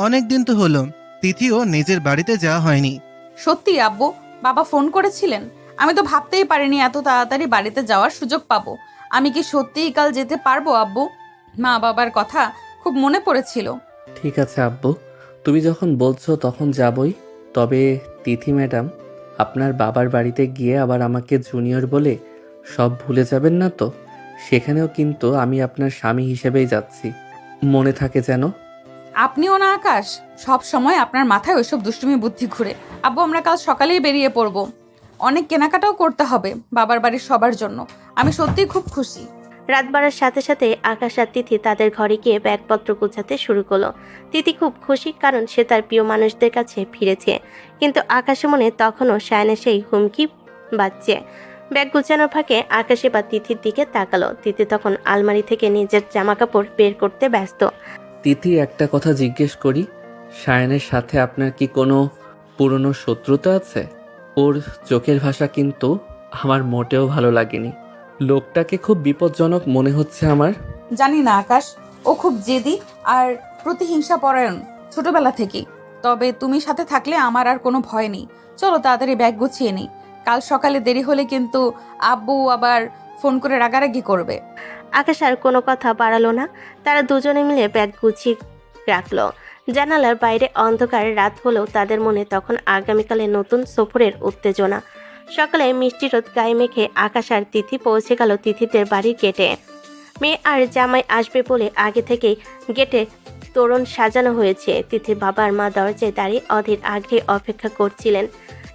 অনেক দিন তো হলো, তিথিও নিজের বাড়িতে যাওয়া হয়নি। সত্যি আব্বু, বাবা ফোন করেছিলেন? আমি তো ভাবতেই পারিনি এত তাড়াতাড়ি বাড়িতে যাওয়ার সুযোগ পাবো। আমি কি সত্যিই কাল যেতে পারবো আব্বু? মা বাবার কথা খুব মনে পড়েছিল। ঠিক আছে আব্বু, তুমি যখন বলছো তখন যাবই। তবে তিথি ম্যাডাম, আপনার বাবার বাড়িতে গিয়ে আবার আমাকে জুনিয়র বলে সব ভুলে যাবেন না তো? সেখানেও কিন্তু আমি আপনার স্বামী হিসেবেই যাচ্ছি, মনে থাকে যেন। আপনিও না আকাশ, সব সময় আপনার মাথায় ওইসব দুষ্টুমি বুদ্ধি ঘুরে। আব্বু, আমরা কাল সকালেই বেরিয়ে পড়বো। অনেক কেনাকাটাও করতে হবে বাবার বাড়ির সবার জন্য। আমি সত্যিই খুব খুশি। রাত বাড়ার সাথে সাথে আকাশ আর তিথি তাদের ঘরে গিয়ে ব্যাগপত্র গুছাতে শুরু করলো। তিথি খুব খুশি, কারণ সে তার প্রিয় মানুষদের কাছে ফিরেছে। কিন্তু আকাশের মনে তখনও শায়নের সেই হুমকি বাজছে। ব্যাগ গুছানোর ফাঁকে আকাশ এবার তিথির দিকে তাকালো। তিথি তখন আলমারি থেকে নিজের জামাকাপড় বের করতে ব্যস্ত। তিথি, একটা কথা জিজ্ঞেস করি, শায়ানের সাথে আপনার কি কোনো পুরনো শত্রুতা আছে? ওর চোখের ভাষা কিন্তু আমার মোটেও ভালো লাগেনি। লোকটাকে খুব বিপজ্জনক মনে হচ্ছে আমার। জানি না আকাশ, ও খুব জেদি আর প্রতিহিংসা পরায়ণ ছোটবেলা থেকেই। তবে তুমি সাথে থাকলে আমার আর কোনো ভয় নেই। চলো তাড়াতাড়ি ব্যাগ গুছিয়ে নিই। কাল সকালে দেরি হলে কিন্তু আব্বু আবার ফোন করে রাগারাগি করবে। আকাশ আর কোনো কথা বাড়ালো না। তারা দুজনে মিলে ব্যাগ গুছিয়ে রাখলো। জানালার বাইরে অন্ধকার রাত হলেও তাদের মনে তখন আগামীকালে নতুন সফরের উত্তেজনা। সকালে মিষ্টি রোদ গায়ে মেখে আকাশ আর তিথি পৌঁছে গেল তিথিদের বাড়ির গেটে। মেয়ে আর জামাই আসবে বলে আগে থেকেই গেটে তোরণ সাজানো হয়েছে। তিথির বাবা আর মা দরজায় দাঁড়িয়ে অধীর আগ্রহে অপেক্ষা করছিলেন।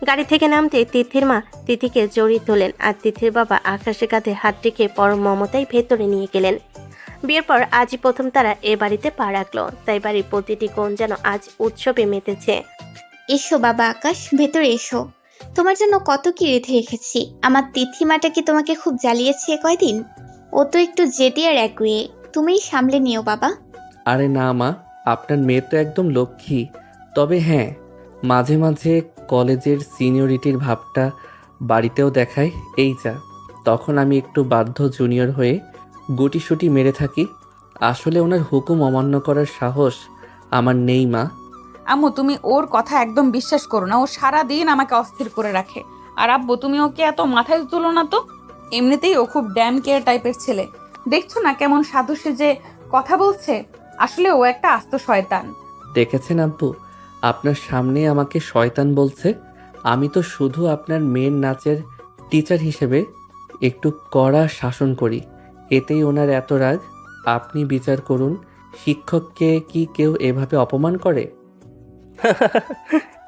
গাড়ি থেকে নামতে তিথির মা তিথিকে জড়িয়ে তোলেন আর তিথির বাবা আকাশের কাঁধে হাত রেখে পরম মমতায় ভেতরে নিয়ে গেলেন। বিয়ের পর আজই প্রথম তারা এ বাড়িতে পা রাখলো, তাই বাড়ির প্রতিটি কোণ যেন আজ উৎসবে মেতেছে। এসো বাবা আকাশ, ভেতরে এসো। তোমার জন্য কত কি রেঁধে রেখেছি। আমার তিথিমাটা কি তোমাকে খুব জ্বালিয়েছে কয়দিন? ও তো একটু জেদি আর একগুয়ে, তুমিই সামলে নিও বাবা। আরে না মা, আপনার মেয়ে তো একদম লক্ষ্মী। তবে হ্যাঁ, মাঝে মাঝে কলেজের সিনিয়রিটির ভাবটা বাড়িতেও দেখায়, এই যা। তখন আমি একটু বাধ্য জুনিয়র হয়ে গুটিসুটি মেরে থাকি। আসলে ওনার হুকুম অমান্য করার সাহস আমার নেই মা। আম্মু, তুমি ওর কথা একদম বিশ্বাস করো না। ও সারা দিন আমাকে অস্থির করে রাখে। আর আব্বু, তুমি ওকে এত মাথায় তুলো না তো। এমনিতেই ও খুব ড্যাম কেয়ার টাইপের ছেলে। দেখছো না কেমন সাধু সেজে কথা বলছে? আসলে ও একটা আস্ত শয়তান। দেখেছেন আব্বু, আপনার সামনে আমাকে শয়তান বলছে। আমি তো শুধু আপনার মেয়ের নাচের টিচার হিসেবে একটু কড়া শাসন করি, এতেই ওনার এত রাগ। আপনি বিচার করুন, শিক্ষককে কি কেউ এভাবে অপমান করে?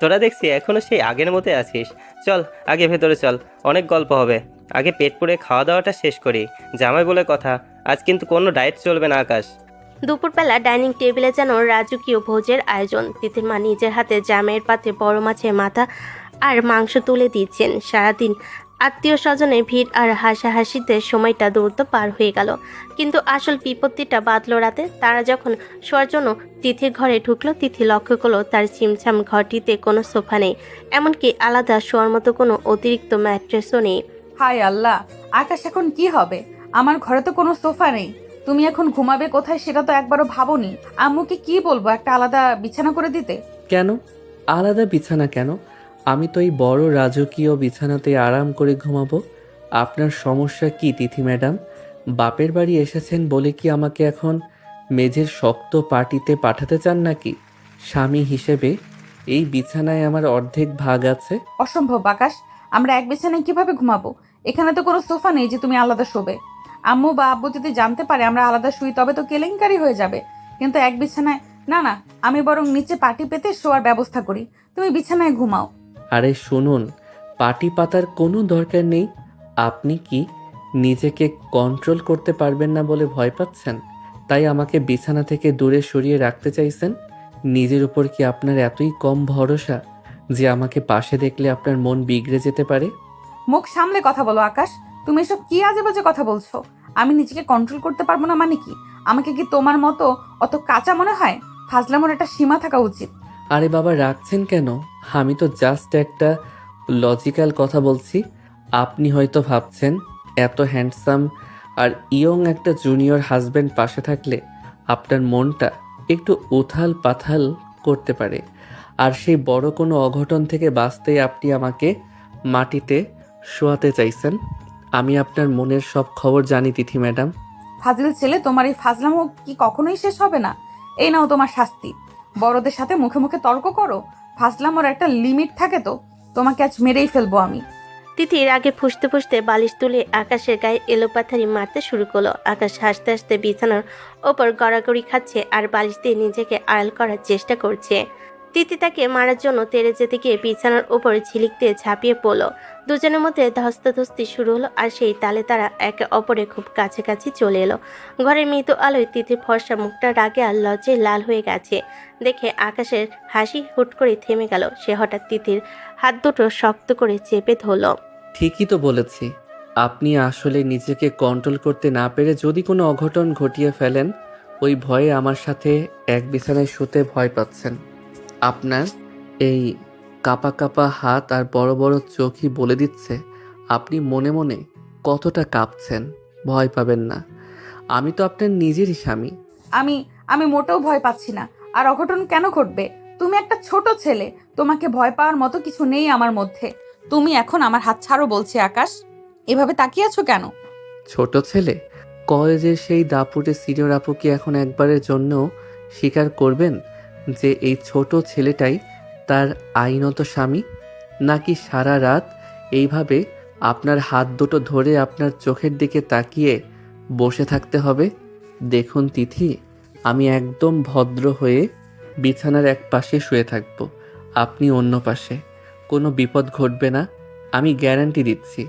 তোরা দেখছি এখনো সেই আগের মতোই আছিস। চল আগে ভেতরে চল, অনেক গল্প হবে। আগে পেট পুড়ে খাওয়া দাওয়াটা শেষ করি। জামাই বলে কথা, আজ কিন্তু কোনো ডায়েট চলবে না আকাশ। দুপুরবেলা ডাইনিং টেবিলে যেন রাজকীয় ভোজের আয়োজন। তিথির মা নিজের হাতে জামাইয়ের পাতে বড় মাছের মাথা আর মাংস তুলে দিচ্ছেন। সারাদিন আত্মীয় স্বজনের ভিড় আর হাসাহাসিতে সময়টা দ্রুত পার হয়ে গেল। কিন্তু আসল বিপত্তিটা বাঁধল রাতে। তারা যখন শোয়ার জন্য তিথির ঘরে ঢুকলো, তিথি লক্ষ্য করলো তার ছিমছাম ঘরটিতে কোনো সোফা নেই, এমনকি আলাদা শোয়ার মতো কোনো অতিরিক্ত ম্যাট্রেসও নেই। হায় আল্লাহ, আকাশ এখন কি হবে? আমার ঘরে তো কোনো সোফা নেই। তুমি এখন ঘুমাবে কোথায় সেটা তো একবারও ভাবোনি। আম্মুকে কি বলবো একটা আলাদা বিছানা করে দিতে? কেন আলাদা বিছানা কেন? আমি তো এই বড় রাজকীয় বিছানাতে আরাম করে ঘুমাবো। আপনার সমস্যা কি তিথি ম্যাডাম? বাপের বাড়ি এসেছেন বলে কি আমাকে এখন মেঝের শক্ত পাটিতে পাঠাতে চান নাকি? স্বামী হিসেবে এই বিছানায় আমার অর্ধেক ভাগ আছে। অসম্ভব আকাশ, আমরা এক বিছানায় কিভাবে ঘুমাবো? এখানে তো কোনো সোফা নেই যে তুমি আলাদা শোবে। আম্মু বা আব্বু যদি জানতে পারে আমরা আলাদা শুই তবে তো কেলেঙ্কারি হয়ে যাবে। কিন্তু এক বিছানায় না, না, আমি বরং নিচে পাটি পেতে শোয়ার ব্যবস্থা করি, তুমি বিছানায় ঘুমাও। আরে শুনুন, পাটি পাতার কোনো দরকার নেই। আপনি কি নিজেকে কন্ট্রোল করতে পারবেন না বলে ভয় পাচ্ছেন, তাই আমাকে বিছানা থেকে দূরে সরিয়ে রাখতে চাইছেন? নিজের উপর কি আপনার এতই কম ভরসা যে আমাকে পাশে দেখলে আপনার মন বিগড়ে যেতে পারে? মুখ সামলে কথা বলো আকাশ, তুমি এসব কি আজে বাজে কথা বলছো? আমি নিজেকে কন্ট্রোল করতে পারবো না মানে কি? আমাকে কি তোমার মতো অত কাঁচা মনে হয়? ফাজলামোর একটা সীমা থাকা উচিত। আরে বাবা, রাখছেন কেন? আমি তো জাস্ট একটা লজিক্যাল কথা বলছি। আপনি হয়তো ভাবছেন এত হ্যান্ডসাম আর ইয়ং একটা জুনিয়র হাজব্যান্ড পাশে থাকলে আপনার মনটা একটু উথাল পাথাল করতে পারে, আর সেই বড় কোনো অঘটন থেকে বাঁচতেই আপনি আমাকে মাটিতে শোয়াতে চাইছেন। আমি আপনার মনের সব খবর জানি তিথি ম্যাডাম। ফাজিল ছেলে, তোমার এই ফাজলামো কি কখনোই শেষ হবে না? এই নাও তোমার শাস্তি। বড়দের সাথে মুখে মুখে তর্ক করো? ফাজলামোর একটা লিমিট থাকে তো। তোমাকে আজ মেরেই ফেলবো আমি। তিথির আগে ফুসতে ফুসতে বালিশ তুলে আকাশের গায়ে এলোপাথারি মারতে শুরু করলো। আকাশ হাসতে হাসতে বিছানার ওপর গড়াগড়ি খাচ্ছে আর বালিশ দিয়ে নিজেকে আড়াল করার চেষ্টা করছে। তিথি তাকে মারার জন্য তেড়ে যেতে গিয়ে বিছানার ওপর ঝিলিক দিয়ে ঝাঁপিয়ে পড়লো। দুজনের মধ্যে ধস্তাধস্তি শুরু হলো আর সেই তালে তারা একে অপরে খুব কাছাকাছি চলে এলো। ঘরের মৃদু আলোয় তিথির ফর্সা মুখটা রাগে আর লজ্জায় লাল হয়ে গেছে দেখে আকাশের হাসি হুট করে থেমে গেল। সে হঠাৎ তিথির হাত দুটো শক্ত করে চেপে ধরল। ঠিকই তো বলেছি, আপনি আসলে নিজেকে কন্ট্রোল করতে না পেরে যদি কোনো অঘটন ঘটিয়ে ফেলেন, ওই ভয়ে আমার সাথে এক বিছানায় শুতে ভয় পাচ্ছেন। আপনার এই কাপা কাপা হাত আর বড় বড় চোখই বলে দিচ্ছে আপনি মনে মনে কতটা কাঁপছেন। ভয় পাবেন না, আমি তো আপনার নিজেরই স্বামী। আমি মোটেও ভয় পাচ্ছি না। আর অঘটন কেন ঘটবে? তুমি একটা ছোট ছেলে, তোমাকে ভয় পাওয়ার মতো কিছু নেই আমার মধ্যে। তুমি এখন আমার হাত ছাড়ো বলছি। আকাশ, এভাবে তাকিয়ে আছো কেন? ছোট ছেলে? কলেজের সেই দাপুটে সিনিয়র আপু কি এখন একবারের জন্য স্বীকার করবেন যে এই ছোট ছেলেটাই তার আইনত স্বামী, নাকি সারা রাত এইভাবে আপনার হাত দুটো ধরে আপনার চোখের দিকে তাকিয়ে বসে থাকতে হবে? দেখুন তিথি, আমি একদম ভদ্র হয়ে বিছানার এক পাশে শুয়ে থাকব, আপনি অন্য পাশে। কোনো বিপদ ঘটবে না, আমি গ্যারান্টি দিচ্ছি।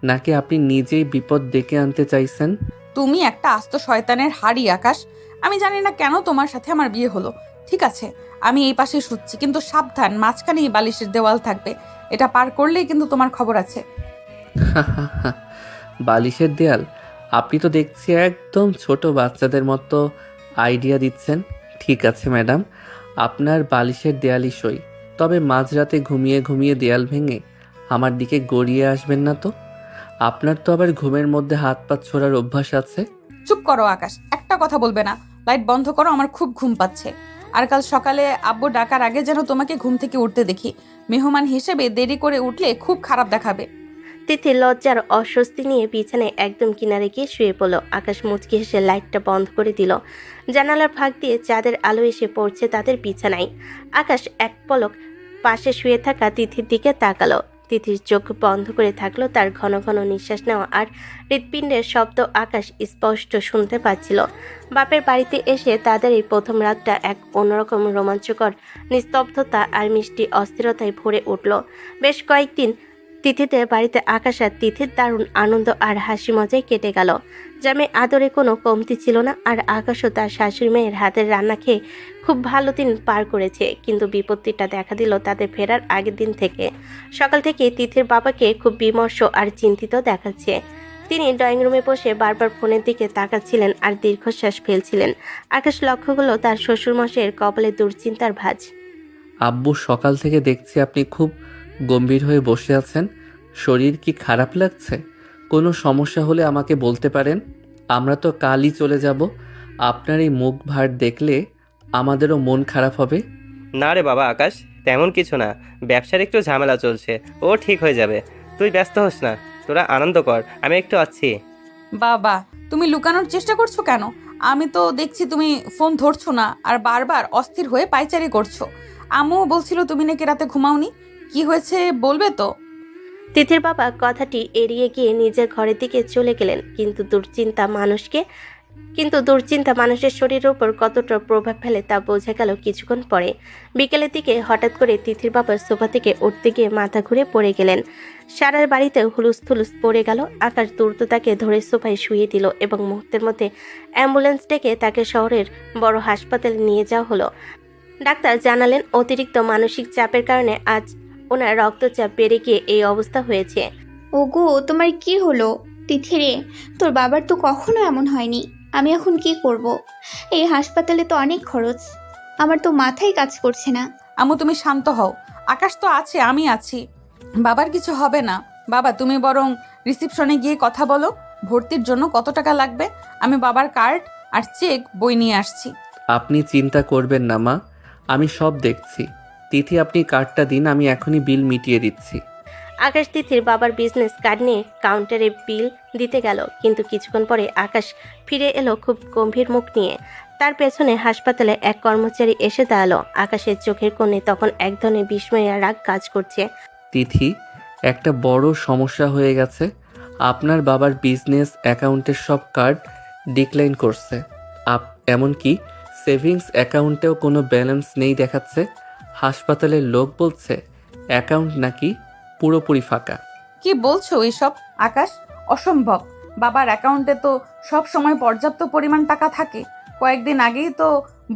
নাকি আপনি নিজেই বিপদ ডেকে আনতে চাইছেন? তুমি একটা আস্ত শয়তানের হাড়ি আকাশ। আমি জানি না কেন তোমার সাথে আমার বিয়ে হলো। ঠিক আছে, আমি এই পাশে শুচ্ছি, কিন্তু সাবধান, মাঝখানেই বালিশের দেওয়াল থাকবে। এটা পার করলেই কিন্তু তোমার খবর আছে। বালিশের দেয়াল? আপনি তো দেখছি একদম ছোট বাচ্চাদের মতো আইডিয়া দিচ্ছেন। ঠিক আছে ম্যাডাম, আপনার বালিশের দেয়ালই সই। তবে মাঝরাতে ঘুমিয়ে ঘুমিয়ে দেয়াল ভেঙে আমার দিকে গড়িয়ে আসবেন না তো। আপনার তো আবার ঘুমের মধ্যে হাত পা ছোড়ার অভ্যাস আছে। চুপ করো আকাশ, একটা কথা বলবে না। লাইট বন্ধ করো, আমার খুব ঘুম পাচ্ছে। আর কাল সকালে আব্বু ডাকার আগে যেন তোমাকে ঘুম থেকে উঠতে দেখি। মেহমান হিসেবে দেরি করে উঠলে খুব খারাপ দেখাবে। তিথি লজ্জার অস্বস্তি নিয়ে বিছানায় একদম কিনারে গিয়ে শুয়ে পড়ল। আকাশ মুচকি হেসে লাইটটা বন্ধ করে দিল। জানালার ফাঁক দিয়ে চাঁদের আলো এসে পড়ছে তাদের বিছানায়। আকাশ এক পলক পাশে শুয়ে থাকা তিথির দিকে তাকালো। তিথির চোখ বন্ধ করে থাকলো। তার ঘন ঘন নিঃশ্বাস নেওয়া আর হৃৎপিণ্ডের শব্দ আকাশ স্পষ্ট শুনতে পাচ্ছিল। বাপের বাড়িতে এসে তাদের এই প্রথম রাতটা এক অন্যরকম রোমাঞ্চকর নিস্তব্ধতা আর মিষ্টি অস্থিরতায় ভরে উঠল। বেশ কয়েকদিন তিথিদের বাড়িতে আকাশ আর তিথির দারুণ আনন্দ আর হাসি মজায় কেটে গেল। জামে আদরে কোনো কমতি ছিল না। আর আকাশও তার শাশুড়ি মেয়ের হাতের রান্না খেয়ে খুব ভালো দিন পার করেছে। কিন্তু বিপত্তিটা দেখা দিল তাদের ফেরার আগের দিন থেকে। সকাল থেকে তিথির বাবাকে খুব বিমর্ষ আর চিন্তিত দেখাচ্ছে। তিনি ড্রয়িং রুমে বসে বারবার ফোনের দিকে তাকাচ্ছিলেন আর দীর্ঘশ্বাস ফেলছিলেন। আকাশ লক্ষ্য করল তার শ্বশুরমশাইয়ের কপালে দুশ্চিন্তার ভাঁজ। আব্বু, সকাল থেকে দেখছি আপনি খুব গম্ভীর হয়ে বসে আছেন। শরীর কি খারাপ লাগছে? কোনো সমস্যা হলে আমাকে বলতে পারেন। আমরা তো কালই চলে যাব। আপনার এই মুখ ভার দেখলে আমাদেরও মন খারাপ হবে। না রে বাবা আকাশ, তেমন কিছু না। ব্যবসার একটু ঝামেলা চলছে, ও ঠিক হয়ে যাবে। তুই ব্যস্ত হোস না, তোরা আনন্দ কর, আমি একটু আছি। বাবা, তুমি লুকানোর চেষ্টা করছো কেন? আমি তো দেখছি তুমি ফোন ধরছো না আর বারবার অস্থির হয়ে পায়চারি করছো। আম্মু বলছিল তুমি নাকি রাতে ঘুমাওনি। কি হয়েছে বলবে তো? তিথির বাবা কথাটি এড়িয়ে গিয়ে নিজের ঘরের দিকে চলে গেলেন। কিন্তু দুশ্চিন্তা মানুষের শরীরের উপর কতটা প্রভাব ফেলে তা বোঝা গেল কিছুক্ষণ পরে। বিকেলের দিকে হঠাৎ করে তিথির বাবা সোফা থেকে উঠতে গিয়ে মাথা ঘুরে পড়ে গেলেন। সারার বাড়িতে হুলুস থুলুস পড়ে গেল। আকাশ দ্রুত তাকে ধরে সোফায় শুয়ে দিল এবং মুহূর্তের মধ্যে অ্যাম্বুলেন্স ডেকে তাকে শহরের বড় হাসপাতালে নিয়ে যাওয়া হলো। ডাক্তার জানালেন অতিরিক্ত মানসিক চাপের কারণে আজ ওনার রক্তচাপ বেড়ে গিয়ে এই অবস্থা হয়েছে। ওগো, তোমার কি হলো? তিথিরে, তোর বাবার তো কখনো এমন হয়নি। আমি এখন কি করব? এই হাসপাতালে তো অনেক খরচ। আমার তো মাথায় কাজ করছে না। আম্মু তুমি শান্ত হও, আকাশ তো আছে, আমি আছি, বাবার কিছু হবে না। বাবা তুমি বরং রিসিপশনে গিয়ে কথা বলো, ভর্তির জন্য কত টাকা লাগবে। আমি বাবার কার্ড আর চেক বই নিয়ে আসছি। আপনি চিন্তা করবেন না মা, আমি সব দেখছি। তিথি, আপনি কার্ডটা দিন, আমি এখনই বিল মিটিয়ে দিচ্ছি। আকাশ তিথির বাবার বিজনেস কার্ড নিয়ে কাউন্টারে বিল দিতে গেল। কিন্তু কিছুক্ষণ পরে আকাশ ফিরে এলো খুব গম্ভীর মুখ নিয়ে। তার পেছনে হাসপাতালে এক কর্মচারী এসে দাঁড়ালো। আকাশের চোখের কোণে তখন এক ধরনের বিস্ময় আর রাগ কাজ করছে। তিথি, একটা বড় সমস্যা হয়ে গেছে। আপনার বাবার বিজনেস অ্যাকাউন্টের সব কার্ড ডিক্লাইন করছে। এমনকি সেভিংস অ্যাকাউন্টেও কোনো ব্যালেন্স নেই দেখাচ্ছে। হাসপাতালের লোক বলছে অ্যাকাউন্ট নাকি পুরোপুরি ফাঁকা। কি বলছো এইসব আকাশ? অসম্ভব। বাবার অ্যাকাউন্টে তো সব সময় পর্যাপ্ত পরিমাণ টাকা থাকে। কয়েকদিন আগেই তো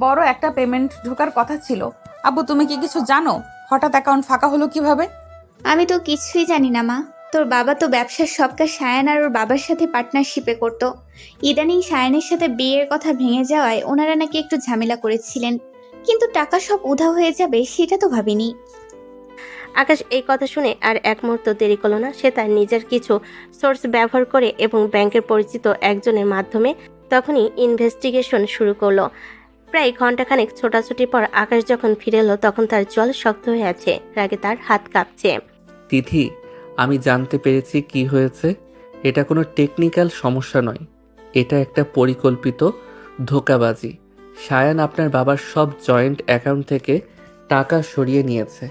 বড় একটা পেমেন্ট ঢোকার কথা ছিল। আব্বু তুমি কি কিছু জানো? হঠাৎ অ্যাকাউন্ট ফাঁকা হলো কিভাবে? আমি তো কিছুই জানি না মা। তোর বাবা তো ব্যবসার সব কাজ সায়ান আর ওর বাবার সাথে পার্টনারশিপে করতো। ইদানিং সায়ানের সাথে বিয়ের কথা ভেঙে যাওয়ায় ওনারা নাকি একটু ঝামেলা করেছিলেন। কিন্তু টাকা সব উধাও হয়ে যাবে সেটা তো ভাবিনি। আকাশ এই কথা শুনে আর এক মুহূর্ত দেরি করল না। সে তার নিজের কিছু সোর্স ব্যবহার করে এবং ব্যাংকের পরিচিত একজনের মাধ্যমে তখনই ইনভেস্টিগেশন শুরু করলো। প্রায় ঘন্টাখানেক ছোটাছুটির পর আকাশ যখন ফিরে এলো তখন তার জল শক্ত হয়ে আছে। রাগে তার হাত কাঁপছে। তিথি, আমি জানতে পেরেছি কি হয়েছে। এটা কোনো টেকনিক্যাল সমস্যা নয়, এটা একটা পরিকল্পিত ধোঁকাবাজি। সায়ান আপনার বাবার সব জয়েন্ট অ্যাকাউন্ট থেকে টাকা সরিয়ে নিয়েছে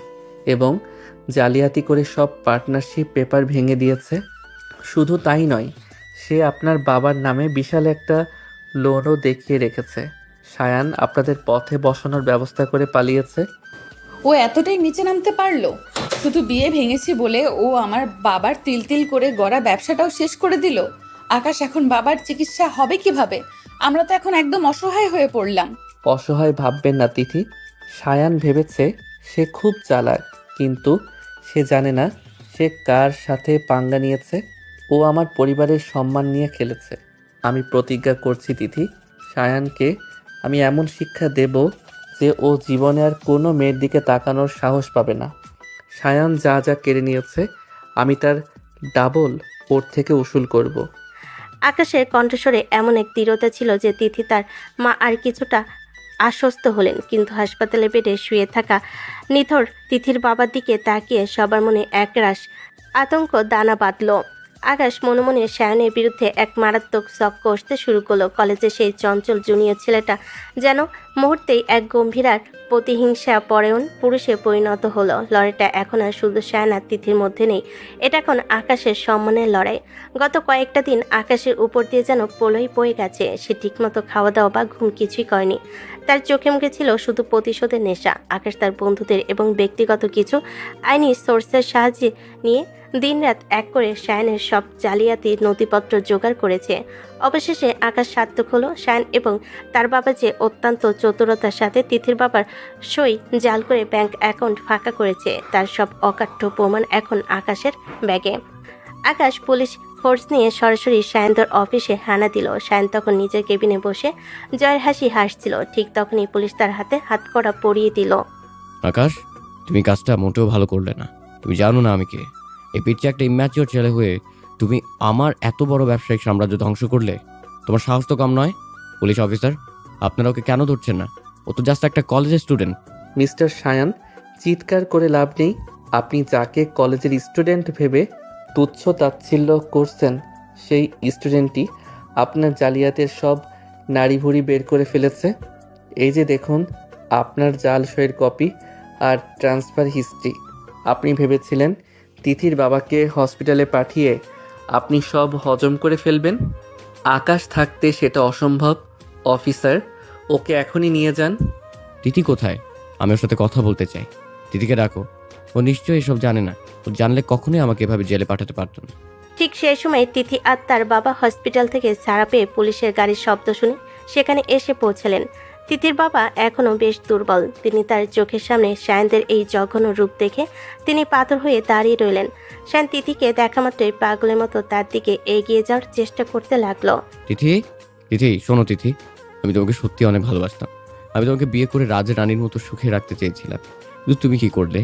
এবং জালিয়াতি করে সব পার্টনারশিপ পেপার ভেঙে দিয়েছে। শুধু তাই নয়, সে আপনার বাবার নামে বিশাল একটা লোনও দেখিয়ে রেখেছে। সায়ান আপনাদের পথে বসানোর ব্যবস্থা করে পালিয়েছে। ও এতটাই নিচে নামতে পারলো? শুধু বিয়ে ভেঙেছি বলে ও আমার বাবার তিল তিল করে গড়া ব্যবসাটাও শেষ করে দিল। আকাশ, এখন বাবার চিকিৎসা হবে কিভাবে? আমরা তো এখন একদম অসহায় হয়ে পড়লাম। অসহায় ভাববেন না তিথি। সায়ান ভেবেছে সে খুব চালাক, কিন্তু সে জানে না সে কার সাথে পাঙ্গা নিয়েছে। ও আমার পরিবারের সম্মান নিয়ে খেলেছে। আমি প্রতিজ্ঞা করছি তিথি, সায়ানকে আমি এমন শিক্ষা দেব যে ও জীবনে আর কোনো মেয়ের দিকে তাকানোর সাহস পাবে না। সায়ান যা যা কেড়ে নিয়েছে আমি তার ডাবল ওর থেকে উসুল করব। আকাশের কণ্ঠস্বরে এমন এক দৃঢ়তা ছিল যে তিথি তার মা আর কিছুটা আশ্বস্ত হলেন, কিন্তু হাসপাতালে বেডে শুয়ে থাকা নিথর তিথির বাবার দিকে তাকিয়ে সবার মনে একরাশ আতঙ্ক দানা বাঁধল। আকাশ মনে মনে সায়নের বিরুদ্ধে এক মারাত্মক শখ কষতে শুরু করলো। কলেজে সেই চঞ্চল জুনিয়র ছেলেটা যেন মুহূর্তেই এক গম্ভীরার প্রতিহিংসা পরায়ণ পুরুষে পরিণত হলো। লড়াইটা এখন আর শুধু সায়ন আর তিথির মধ্যে নেই, এটা এখন আকাশের সম্মানের লড়াই। গত কয়েকটা দিন আকাশের উপর দিয়ে যেন পলই বয়ে গেছে। সে ঠিকমতো খাওয়া দাওয়া বা ঘুম কিছুই করেনি। তার চোখে মুখে ছিল শুধু প্রতিশোধের নেশা। আকাশ তার বন্ধুদের এবং ব্যক্তিগত কিছু আইনি সোর্সের সাহায্যে নিয়ে দিনরাত এক করে সায়নের সব জালিয়াতির নথিপত্র জোগাড় করেছে। অবশেষে আকাশ সার্থক হলো। সায়ন এবং তার বাবা যে অত্যন্ত চতুরতার সাথে তিথির বাবার সই জাল করে ব্যাংক অ্যাকাউন্ট ফাঁকা করেছে, তার সব অকাঠ্য প্রমাণ এখন আকাশের ব্যাগে। আকাশ পুলিশ ফোর্স নিয়ে সরাসরি সায়ন্তর অফিসে হানা দিল। সায়ন তখন নিজের কেবিনে বসে জয়ের হাসি হাসছিল। ঠিক তখনই পুলিশ তার হাতে হাতকড়া পরিয়ে দিল। আকাশ, তুমি কাজটা মোটেও ভালো করলে না। তুমি জানো না আমি কে? এই পিচ্ছে একটা ইম্যাচিওর ছেলে হয়ে তুমি আমার এত বড় ব্যবসায়িক সাম্রাজ্য ধ্বংস করলে। তোমার সাহস তো কম নয়। পুলিশ অফিসার, আপনারা ওকে কেন ধরছেন না? ও তো জাস্ট একটা কলেজের স্টুডেন্ট। মিস্টার সায়ান, চিৎকার করে লাভ নেই। আপনি যাকে কলেজের স্টুডেন্ট ভেবে তুচ্ছ তাচ্ছিল্য করছেন, সেই স্টুডেন্টই আপনার জালিয়াতের সব নাড়িভুড়ি বের করে ফেলেছে। এই যে দেখুন আপনার জাল সইয়ের কপি আর ট্রান্সফার হিস্ট্রি। আপনি ভেবেছিলেন তিথির বাবাকে হসপিটালে পাঠিয়ে আপনি সব হজম করে ফেলবেন। আকাশ থাকতে সেটা অসম্ভব। অফিসার, ওকে এখনই নিয়ে যান। তিথি কোথায়? আমি ওর সাথে কথা বলতে চাই। তিথিকে ডাকো। ও নিশ্চয়ই এসব জানে না। ও জানলে কখনোই আমাকে এভাবে জেলে পাঠাতে পারতো না। ঠিক সেই সময় তিথি আর তার বাবা হসপিটাল থেকে ছাড়া পেয়ে পুলিশের গাড়ির শব্দ শুনে সেখানে এসে পৌঁছালেন। তিথির বাবা এখনও বেশ দুর্বল। তিনি তার চোখের সামনে সায়নদের এই জঘন্য রূপ দেখে তিনি পাথর হয়ে দাঁড়িয়ে রইলেন। সায়ন তিথিকে দেখা মাত্রই পাগলের মতো তার দিকে এগিয়ে যাওয়ার চেষ্টা করতে লাগলো। তিথি, তিথি শোনো তিথি, আমি তোমাকে সত্যি অনেক ভালোবাসতাম। আমি তোমাকে বিয়ে করে রাজা রানীর মতো সুখে রাখতে চেয়েছিলাম, কিন্তু তুমি কি করলে?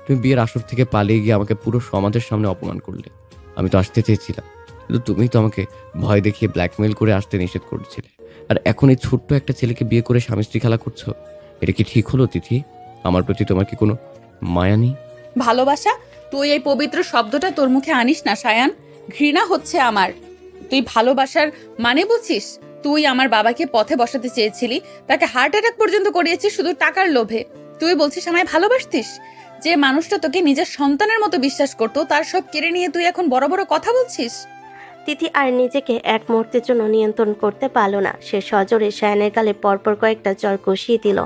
তুমি বিয়ের আসর থেকে পালিয়ে গিয়ে আমাকে পুরো সমাজের সামনে অপমান করলে। আমি তো আসতে চেয়েছিলাম, কিন্তু তুমি তো আমাকে ভয় দেখিয়ে ব্ল্যাকমেল করে আসতে নিষেধ করেছিলে। আর এখন এই ছোট্ট একটা ছেলেকে বিয়ে করে স্বামী স্ত্রী খেলা করছো। এটা কি ঠিক হলো তিথি? আমার প্রতি তোমার কি কোনো মায়া নেই? ভালোবাসা? তুই এই পবিত্র শব্দটা তোর মুখে আনিস না সায়ান। ঘৃণা হচ্ছে আমার। তুই ভালোবাসার মানে বুঝিস? তুই আমার বাবাকে পথে বসাতে চেয়েছিলি, তাকে হার্ট অ্যাটাক পর্যন্ত করিয়েছিস শুধু টাকার লোভে। তুই বলছিস আমায় ভালোবাসতিস? যে মানুষটা তোকে নিজের সন্তানের মতো বিশ্বাস করতো, তার সব কেড়ে নিয়ে তুই এখন বড় বড় কথা বলছিস। তিথি আর নিজেকে এক মুহূর্তের জন্য নিয়ন্ত্রণ করতে পারল না। সে সজোরে সায়নের গালে পরপর কয়েকটা চড় কষিয়ে দিল।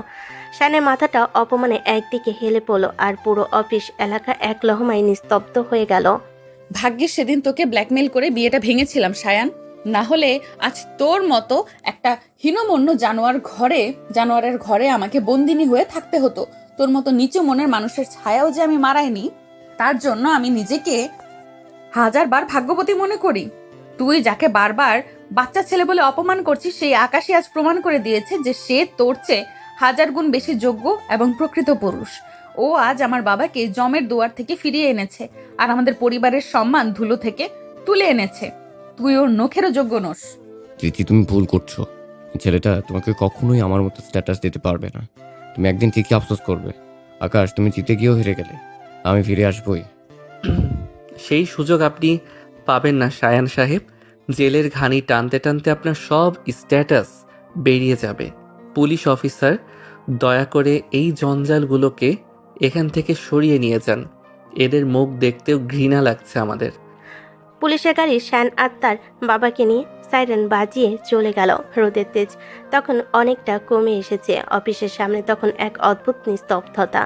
সায়নের মাথাটা অপমানে একদিকে হেলে পড়ল, আর পুরো অফিস এলাকা এক লহমায় নিস্তব্ধ হয়ে গেল। ভাগ্যের সেদিন তোকে ব্ল্যাকমেল করে বিয়েটা ভেঙেছিলাম সায়ান, না হলে আজ তোর মতো একটা হীনমন্য জানোয়ারের ঘরে আমাকে বন্দিনী হয়ে থাকতে হতো। তোর মতো নিচু মনের মানুষের ছায়াও যে আমি মারাইনি, তার জন্য আমি নিজেকে হাজারবার ভাগ্যবতী মনে করি। তুই যাকে বারবার বাচ্চা ছেলে বলে অপমান করছিস, সেই আকাশই আজ প্রমাণ করে দিয়েছে যে সে তোর চেয়ে 1000 গুণ বেশি যোগ্য এবং প্রকৃত পুরুষ। ও আজ আমার বাবাকে জমের দুয়ার থেকে ফিরিয়ে এনেছে, আর আমাদের পরিবারের সম্মান ধুলো থেকে তুলে এনেছে। তুই ওর নখেরও যোগ্য নোস। তিথি, তুমি ভুল করছো। এই ছেলেটা তোমাকে কখনোই আমার মতো স্ট্যাটাস দিতে পারবে না। তুমি একদিন ঠিকই আফসোস করবে। আকাশ, তুমি জিতে গিয়েও হেরে গেলে, আমি ফিরে আসবোই। সেই সুযোগ আপনি পাবেন না সায়ান সাহেব। জেলের ঘানি টানতে টানতে আপনার সব স্ট্যাটাস বেরিয়ে যাবে। পুলিশ অফিসার, দয়া করে এই জঞ্জালগুলোকে এখান থেকে সরিয়ে নিয়ে যান। এদের মুখ দেখতেও ঘৃণা লাগছে আমাদের। পুলিশের গাড়ি শায়ান আর তার বাবাকে নিয়ে সাইরেন বাজিয়ে চলে গেল। রোদের তেজ তখন অনেকটা কমে এসেছে। অফিসের সামনে তখন এক অদ্ভুত নিস্তব্ধতা।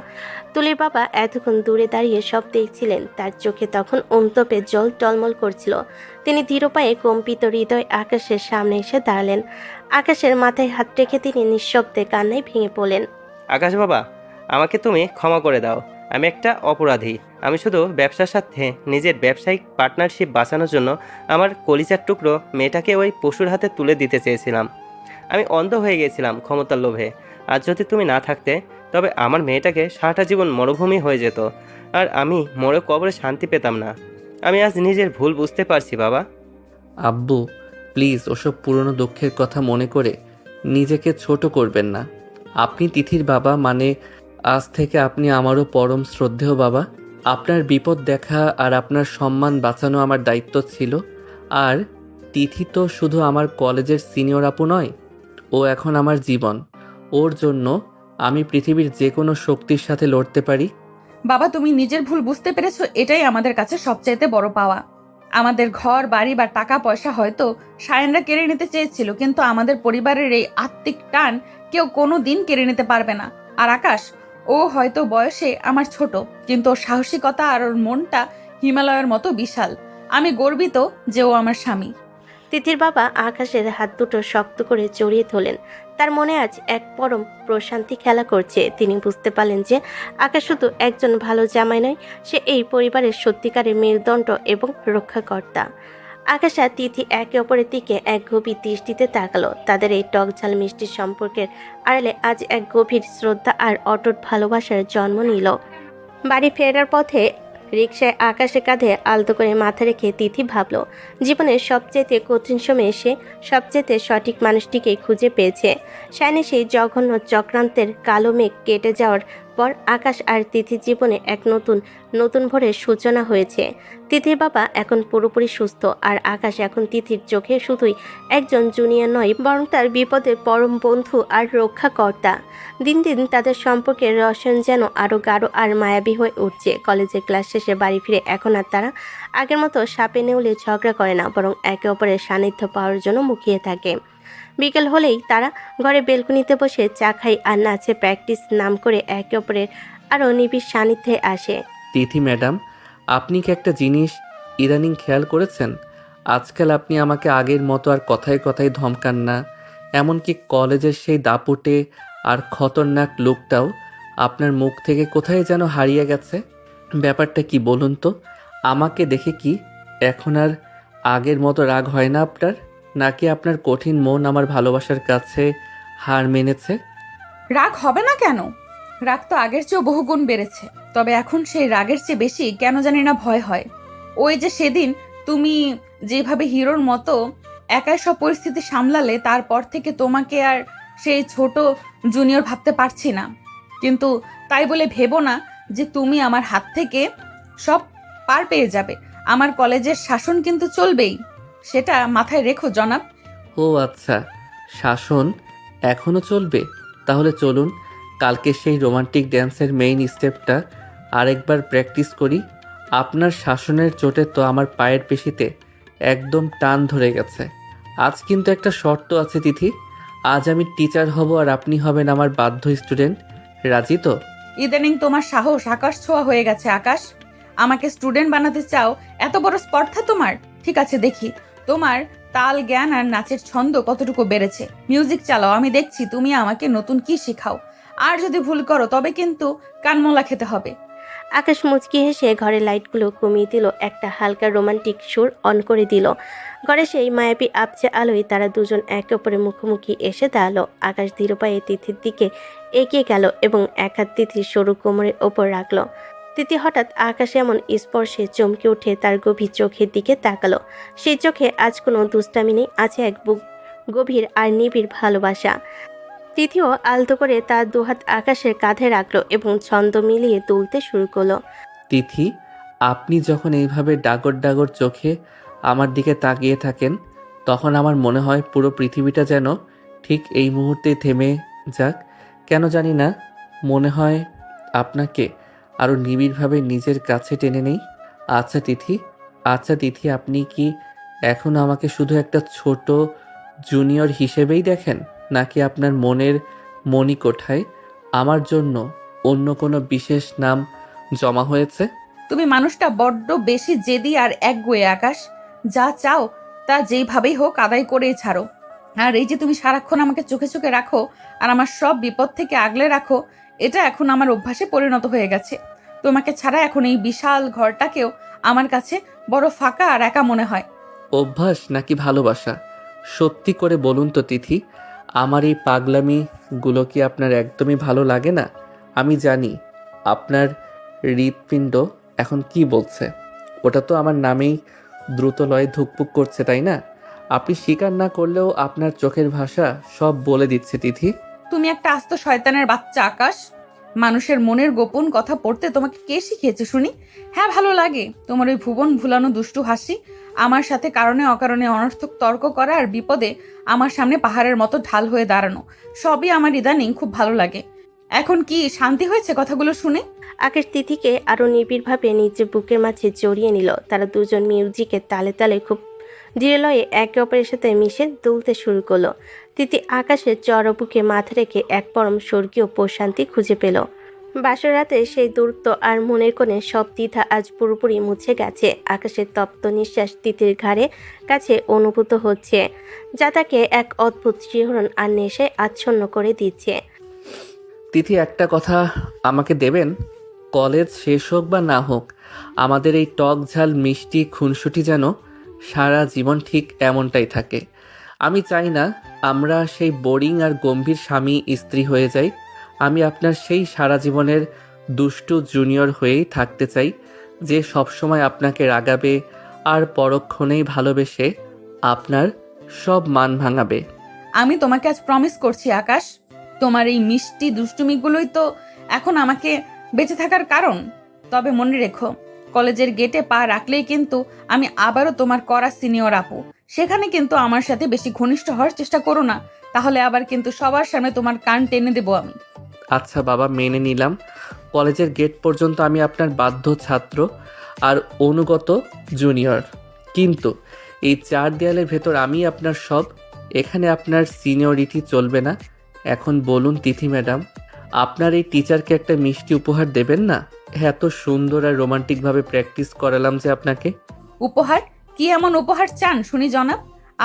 তুলির বাবা এতক্ষণ দূরে দাঁড়িয়ে সব দেখছিলেন। তার চোখে তখন অন্তপে জল টলমল করছিল। তিনি ধীর পায়ে কম্পিত হৃদয় আকাশের সামনে এসে দাঁড়ালেন। আকাশের মাথায় হাত রেখে তিনি নিঃশব্দে কান্নায় ভেঙে পড়লেন। আকাশ বাবা, আমাকে তুমি ক্ষমা করে দাও। আমি একটা অপরাধী। আমি শুধু ব্যবসার সাথে নিজের ব্যবসায়িক পার্টনারশিপ বাঁচানোর জন্য আমার কলিজার টুকরো মেয়েটাকে ওই পশুর হাতে তুলে দিতে চেয়েছিলাম। আমি অন্ধ হয়ে গেছিলাম ক্ষমতার লোভে। আর যদি তুমি না থাকতে, তবে আমার মেয়েটাকে সারাটা জীবন মরুভূমি হয়ে যেত, আর আমি মরে কবরে শান্তি পেতাম না। আমি আজ নিজের ভুল বুঝতে পারছি বাবা। আব্বু, প্লিজ ওসব পুরনো দুঃখের কথা মনে করে নিজেকে ছোট করবেন না। আপনি তিথির বাবা, মানে আজ থেকে আপনি আমারও পরম শ্রদ্ধেয় বাবা। আপনার বিপদ দেখা আর আপনার সম্মান বাঁচানো আমার দায়িত্ব ছিল। আর তিথি তো শুধু আমার কলেজের সিনিয়র আপু নয়, ও এখন আমার জীবন। ওর জন্য আমি পৃথিবীর যে কোনো শক্তির সাথে লড়তে পারি। বাবা, তুমি নিজের ভুল বুঝতে পেরেছো, এটাই আমাদের কাছে সবচাইতে বড় পাওয়া। আমাদের ঘর বাড়ি বা টাকা পয়সা হয়তো সায়নরা কেড়ে নিতে চেয়েছিল, কিন্তু আমাদের পরিবারের এই আত্মিক টান কেউ কোনো দিন কেড়ে নিতে পারবে না। আর আকাশ, ও হয়তো বয়সে আমার ছোট, কিন্তু ওর সাহসিকতা আর ওর মনটা হিমালয়ের মতো বিশাল। আমি গর্বিত যে ও আমার স্বামী। তিথির বাবা আকাশের হাত দুটো শক্ত করে জড়িয়ে ধরলেন। তার মনে আজ এক পরম প্রশান্তি খেলা করছে। তিনি বুঝতে পারলেন যে আকাশ শুধু একজন ভালো জামাই নয়, সে এই পরিবারের সত্যিকারের মেরুদণ্ড এবং রক্ষাকর্তা। আকাশ আর তিথি একে অপরের দিকে এক গভীর দৃষ্টিতে তাকালো। তাদের এই টক ঝাল মিষ্টির সম্পর্কের আড়ালে আজ এক গভীর শ্রদ্ধা আর অটুট ভালোবাসার জন্ম নিল। বাড়ি ফেরার পথে রিকশায় আকাশের কাঁধে আলতো করে মাথা রেখে তিথি ভাবল, জীবনের সবচেয়ে কঠিন সময়ে সে সবচেয়ে সঠিক মানুষটিকেই খুঁজে পেয়েছে। শায়নের সেই জঘন্য চক্রান্তের কালো মেঘ কেটে যাওয়ার পর আকাশ আর তিথির জীবনে এক নতুন ভোরের সূচনা হয়েছে। তিথির বাবা এখন পুরোপুরি সুস্থ, আর আকাশ এখন তিথির চোখে শুধুই একজন জুনিয়র নয়, বরং তার বিপদের পরম বন্ধু আর রক্ষাকর্তা। দিন দিন তাদের সম্পর্কের রসায়ন যেন আরও গাঢ় আর মায়াবী হয়ে উঠছে। কলেজের ক্লাস শেষে বাড়ি ফিরে এখন আর তারা আগের মতো সাপে নেউলে ঝগড়া করে না, বরং একে অপরের সান্নিধ্য পাওয়ার জন্য মুখিয়ে থাকে। বিকেল হলেই তারা ঘরে বেলকনিতে বসে চা খায় আর নাচে প্র্যাকটিস নাম করে একে অপরের আরও নিবিড় সান্নিধ্যে আসে। তিথি ম্যাডাম, আপনি কি একটা জিনিস ইদানিং খেয়াল করেছেন? আজকাল আপনি আমাকে আগের মতো আর কথায় কথায় ধমকান না। এমনকি কলেজের সেই দাপুটে আর খতরনাক লোকটাও আপনার মুখ থেকে কোথায় যেন হারিয়ে গেছে। ব্যাপারটা কি বলুন তো? আমাকে দেখে কি এখন আর আগের মতো রাগ হয় না আপনার? নাকি আপনার কঠিন মন আমার ভালোবাসার কাছে হার মেনেছে? রাগ হবে না কেন? রাগ তো আগের চেয়েও বহুগুণ বেড়েছে। তবে এখন সেই রাগের চেয়ে বেশি কেন জানি না ভয় হয়। ওই যে সেদিন তুমি যেভাবে হিরোর মতো একাই সব পরিস্থিতি সামলালে, তারপর থেকে তোমাকে আর সেই ছোট জুনিয়র ভাবতে পারছি না। কিন্তু তাই বলে ভেবো না যে তুমি আমার হাত থেকে সব পার পেয়ে যাবে। আমার কলেজের শাসন কিন্তু চলবেই, সেটা মাথায় রেখো জনাব। ও আচ্ছা, শাসন এখনও চলবে? তাহলে চলুন কালকে সেই রোমান্টিক ড্যান্সের মেইন স্টেপটা আরেকবার প্র্যাকটিস করি। আপনার শাসনের চোটে তো আমার পায়ের পেশিতে একদম টান ধরে গেছে। আজ কিন্তু একটা শর্ত আছে তিথি, আজ আমি টিচার হব আর আপনি হবেন আমার বাধ্য স্টুডেন্ট। রাজি তো? ইদানিং তোমার সাহস আকাশ ছোঁয়া হয়ে গেছে। আকাশ, আমাকে স্টুডেন্ট বানাতে চাও? এত বড় স্পর্ধা তোমার? ঠিক আছে, দেখি তোমার তাল জ্ঞান আর নাচের ছন্দ কতটুকু বেড়েছে। মিউজিক চালাও, আমি দেখছি তুমি আমাকে নতুন কি শেখাও। আর যদি ভুল করো তবে কিন্তু কানমোলা খেতে হবে। আকাশ মুচকি হেসে ঘরের লাইটগুলো কমিয়ে দিল, একটা হালকা রোমান্টিক সুর অন করে দিল। ঘরে সেই মায়াবী আবছে আলোয় তারা দুজন একে অপরের মুখোমুখি এসে দাঁড়ালো। আকাশ ধীর পায়ে তিথির দিকে এগিয়ে গেল এবং এক হাত তিথির সরু কোমরের ওপর রাখলো। তিথি হঠাৎ আকাশে এমন স্পর্শে চমকে উঠে তার গভীর চোখের দিকে তাকালো। সেই চোখে আজ কোনো দুষ্টামি নেই, আছে এক গভীর আর নিবিড় ভালোবাসা। তিথিও আলতো করে তার দুহাত আকাশের কাঁধে রাখলো এবং ছন্দ মিলিয়ে তুলতে শুরু করলো। তিথি, আপনি যখন এইভাবে ডাগর ডাগর চোখে আমার দিকে তাকিয়ে থাকেন, তখন আমার মনে হয় পুরো পৃথিবীটা যেন ঠিক এই মুহূর্তে থেমে যাক, কেন জানি না মনে হয় আপনাকে আরও নিবিড়ভাবে নিজের কাছে টেনে নেই। আচ্ছা তিথি, আপনি কি এখন আমাকে শুধু একটা ছোট জুনিয়র হিসেবেই দেখেন, নাকি আপনার মনের মণিকোঠায় আমার জন্য অন্য কোনো বিশেষ নাম জমা হয়েছে? তুমি মানুষটা বড্ড বেশি জেদি আর একগুঁয়ে আকাশ। যা চাও তা যেইভাবেই হোক আদায় করেই ছাড়ো। আর এই যে তুমি সারাক্ষণ আমাকে চোখে চোখে রাখো আর আমার সব বিপদ থেকে আগলে রাখো, এটা এখন আমার অভ্যাসে পরিণত হয়ে গেছে। তোমাকে ছাড়া এখন এই বিশাল ঘরটাকেও আমার কাছে বড় ফাঁকা আর একা মনে হয়। অভ্যাস নাকি ভালোবাসা? সত্যি করে বলুন তো তিথি, আমার এই পাগলামিগুলো কি আপনার একদমই ভালো লাগে না? আমি জানি আপনার হৃৎপিণ্ড এখন কি বলছে। ওটা তো আমার নামেই দ্রুত লয়ে ধুকপুক করছে, তাই না? আপনি স্বীকার না করলেও আপনার চোখের ভাষা সব বলে দিচ্ছে তিথি। তুমি একটা আস্ত শয়তানের বাচ্চা আকাশ। মানুষের মনের গোপন কথা পড়তে তোমাকে কে শিখিয়েছে শুনি? হ্যাঁ, ভালো লাগে তোমার ওই ভুবন ভুলানো দুষ্টু হাসি, আমার সাথে কারণে অকারণে অনর্থক তর্ক করা আর বিপদে আমার সামনে পাহাড়ের মতো ঢাল হয়ে দাঁড়ানো, সবই আমার ইদানিং খুব ভালো লাগে। এখন কি শান্তি হয়েছে কথাগুলো শুনে? আকাশ তিথিকে আরও নিবিড়ভাবে নিজের বুকের মাঝে জড়িয়ে নিল। তারা দুজন মিউজিকের তালে তালে খুব ধীরে লয়ে একে অপরের সাথে মিশে দুলতে শুরু করলো। তিথি আকাশের চড়বুকে মাথা রেখে এক পরম স্বর্গীয় প্রশান্তি খুঁজে পেল। বাসর রাতে সেই দূরত্ব আর মনের কোণে সব দ্বিধা আজ পুরোপুরি মুছে গেছে। আকাশের তপ্ত নিঃশ্বাস তিথির ঘাড়ে কাছে অনুভূত হচ্ছে, যা তাকে এক অদ্ভুত শিহরণ আর নেশায় আচ্ছন্ন করে দিচ্ছে। তিথি, একটা কথা আমাকে দেবেন? কলেজ শেষ হোক বা না হোক, আমাদের এই টক ঝাল মিষ্টি খুনসুটি যেন সারা জীবন ঠিক এমনটাই থাকে। আমি চাই না আমরা সেই বোরিং আর গম্ভীর স্বামী স্ত্রী হয়ে যাই। আমি আপনার সেই সারা জীবনের দুষ্টু জুনিয়র হয়েই থাকতে চাই, যে সবসময় আপনাকে রাগাবে আর পরক্ষণেই ভালোবেসে আপনার সব মান ভাঙাবে। আমি তোমাকে আজ প্রমিস করছি আকাশ, তোমার এই মিষ্টি দুষ্টুমিগুলোই তো এখন আমাকে বেঁচে থাকার কারণ। তবে মনে রেখো, কলেজের গেটে পা রাখলেই কিন্তু আমি আবারও তোমার করা সিনিয়র আপু। সেখানে কিন্তু আমার সাথে বেশি ঘনিষ্ঠ হওয়ার চেষ্টা করো না, তাহলে আবার কিন্তু সবার সামনে তোমার কান টেনে দেবো আমি। আচ্ছা বাবা, মেনে নিলাম। কলেজের গেট পর্যন্ত আমি আপনার বাধ্য ছাত্র আর অনুগত জুনিয়র, কিন্তু এই চার দেয়ালের ভেতর আমি আপনার সব। এখানে আপনার সিনিয়রিটি চলবে না। এখন বলুন তিথি ম্যাডাম, আপনার এই টিচারকে একটা মিষ্টি উপহার দেবেন না? এত সুন্দর আর রোমান্টিকভাবে প্র্যাকটিস করালাম যে আপনাকে। উপহার? কি এমন উপহার চান শুনি জনাব?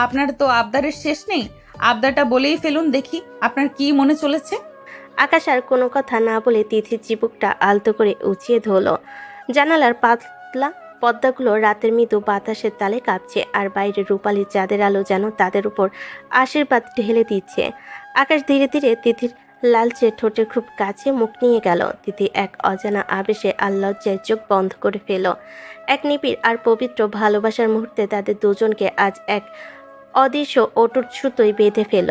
আপনার তো আবদারের শেষ নেই। আবদারটা বলেই ফেলুন দেখি, আপনার কি মনে চলেছে? আকাশ আর কোনো কথা না বলে তিথির চিবুকটা আলতো করে উঁচিয়ে ধরল। জানালার পাতলা পর্দাগুলো রাতের মৃদু বাতাসের তালে কাঁপছে, আর বাইরে রূপালি চাঁদের আলো যেন তাদের উপর আশীর্বাদ ঢেলে দিচ্ছে। আকাশ ধীরে ধীরে তিথির লালচে ঠোঁটের খুব কাছে মুখ নিয়ে গেল। তিথি এক অজানা আবেশে আর লজ্জায় চোখ বন্ধ করে ফেল। এক নিবিড় আর পবিত্র ভালোবাসার মুহূর্তে তাদের দুজনকে আজ এক অদৃশ্য অটুট সুতোয় বেঁধে ফেল।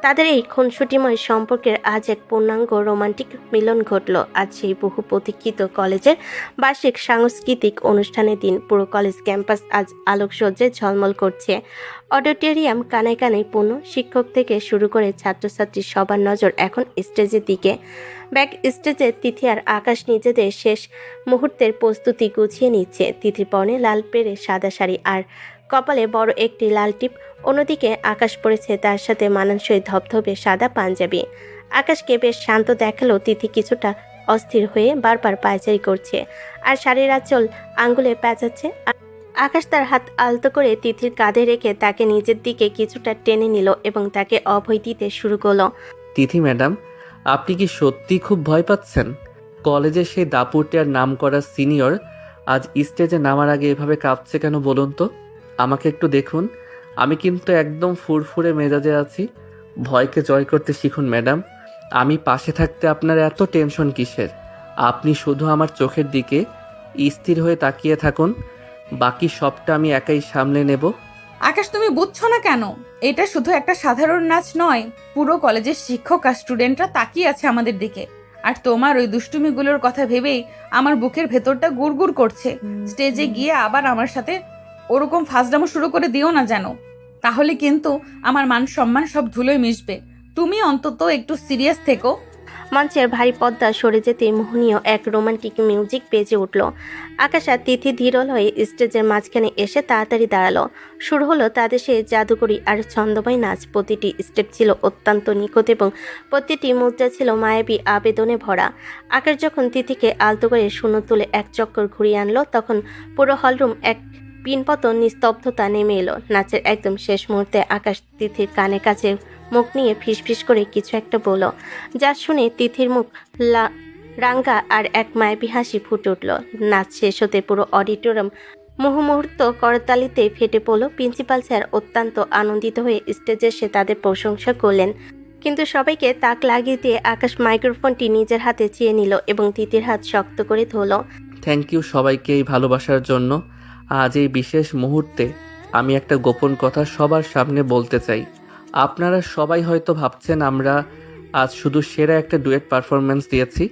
তাদের এই খুনসুটিময় সম্পর্কের আজ এক পূর্ণাঙ্গ রোমান্টিক মিলন ঘটল। আজ সেই বহু প্রতীক্ষিত কলেজের বার্ষিক সাংস্কৃতিক অনুষ্ঠানের দিন। পুরো কলেজ ক্যাম্পাস আজ আলোকসজ্জায় ঝলমল করছে। অডিটোরিয়াম কানায় কানায় পূর্ণ। শিক্ষক থেকে শুরু করে ছাত্রছাত্রী সবার নজর এখন স্টেজের দিকে। ব্যাক স্টেজে তিথি আর আকাশ নিজেদের শেষ মুহূর্তের প্রস্তুতি গুছিয়ে নিচ্ছে। তিথির পরনে লাল পেরে সাদা শাড়ি আর কপালে বড় একটি লাল টিপ। অন্যদিকে আকাশ পড়েছে তার সাথে মানানসই ধবধবে সাদা পাঞ্জাবি। আকাশকে বেশ শান্ত দেখালো। তিথি কিছুটা অস্থির হয়ে বারবার পায়চারি করছে আর শাড়ির আঁচল আঙ্গুলে প্যাঁচাচ্ছে। আকাশ তার হাত আলতো করে তিথির কাঁধে রেখে তাকে নিজের দিকে কিছুটা টেনে নিল এবং তাকে অভয় দিতে শুরু করলো। তিথি ম্যাডাম, আপনি কি সত্যি খুব ভয় পাচ্ছেন? কলেজের সেই দাপুটিয়ার নাম করা সিনিয়র আজ স্টেজে নামার আগে এভাবে কাঁপছে কেন বলুন তো? আমাকে একটু দেখুন, আমি কিন্তু একদম ফুরফুরে মেজাজে আছি। ভয়কে জয় করতে শিখুন ম্যাডাম। আমি পাশে থাকতে আপনার এত টেনশন কিসের? আপনি শুধু আমার চোখের দিকে স্থির হয়ে তাকিয়ে থাকুন, বাকি সবটা আমি একাই সামলে নেব। আকাশ, তুমি বুঝছো না কেন? এটা শুধু একটা সাধারণ নাচ নয়। পুরো কলেজের শিক্ষক আর স্টুডেন্টরা তাকিয়ে আছে আমাদের দিকে, আর তোমার ওই দুষ্টুমিগুলোর কথা ভেবেই আমার বুকের ভেতরটা গুড়গুড় করছে। স্টেজে গিয়ে আবার আমার সাথে ওরকম ফাজলামো শুরু করে দিও না যেন, তাহলে কিন্তু আমার মান সম্মান সব ধুলোয় মিশবে। তুমি অন্তত একটু সিরিয়াস থেকো। মঞ্চের ভারী পর্দা সরে যেতে মোহনীয় এক রোমান্টিক মিউজিক বেজে উঠল। আকাশ আর তিথি ধীরল হয়ে স্টেজের মাঝখানে এসে তাড়াতাড়ি দাঁড়ালো। শুরু হলো তাদের সেই জাদুকরী আর ছন্দময় নাচ। প্রতিটি স্টেপ ছিল অত্যন্ত নিখুঁত এবং প্রতিটি মুদ্রা ছিল মায়াবী আবেদনে ভরা। আকাশ যখন তিথিকে আলতো করে শূন্য তুলে এক চক্কর ঘুরিয়ে আনলো, তখন পুরো হলরুম এক পিনপতন নিস্তব্ধতা নেমে এলো। নাচের একদম শেষ মুহূর্তে আকাশ তিথির কানে কাছে মুখ নিয়ে ফিসফিস করে কিছু একটা বলল, যা শুনে তিথির মুখ রাঙ্গা আর এক মায়াবী হাসি ফুটে উঠল। নাচ শেষ হতে পুরো অডিটোরিয়াম মুহূর্ত করতালিতে ফেটে পড়ল। প্রিন্সিপাল স্যার অত্যন্ত আনন্দিত হয়ে স্টেজে এসে তাদের প্রশংসা করলেন, কিন্তু সবাইকে তাক লাগিয়ে দিয়ে আকাশ মাইক্রোফোনটি নিজের হাতে চেয়ে নিল এবং তিথির হাত শক্ত করে ধরল। থ্যাংক ইউ সবাইকে এই ভালোবাসার জন্য। আজ এই বিশেষ মুহূর্তে আমি একটা গোপন কথা সবার সামনে বলতে চাই। আপনারা সবাই হয়তো ভাবছেন আমরা আজ শুধু সেরা একটা ডুয়েট পারফরমেন্স দিয়েছি,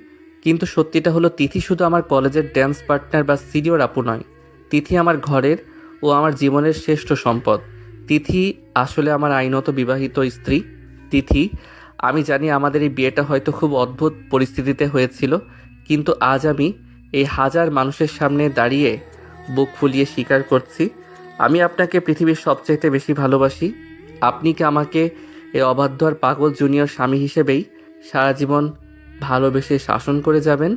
কিন্তু সত্যিটা হলো তিথি শুধু আমার কলেজের ড্যান্স পার্টনার বা সিনিয়র আপু নয়। তিথি আমার ঘরের ও আমার জীবনের শ্রেষ্ঠ সম্পদ। তিথি আসলে আমার আইনত বিবাহিত স্ত্রী। তিথি, আমি জানি আমাদের এই বিয়েটা হয়তো খুব অদ্ভুত পরিস্থিতিতে হয়েছিল, কিন্তু আজ আমি এই হাজার মানুষের সামনে দাঁড়িয়ে বুক ফুলিয়ে স্বীকার করছি, আমি আপনাকে পৃথিবীর সবচাইতে বেশি ভালোবাসি। আপনি কি আমাকে এই অবাধ্য আর পাগল জুনিয়র স্বামী হিসেবেই সারা জীবন ভালোবেসে শাসন করে যাবেন?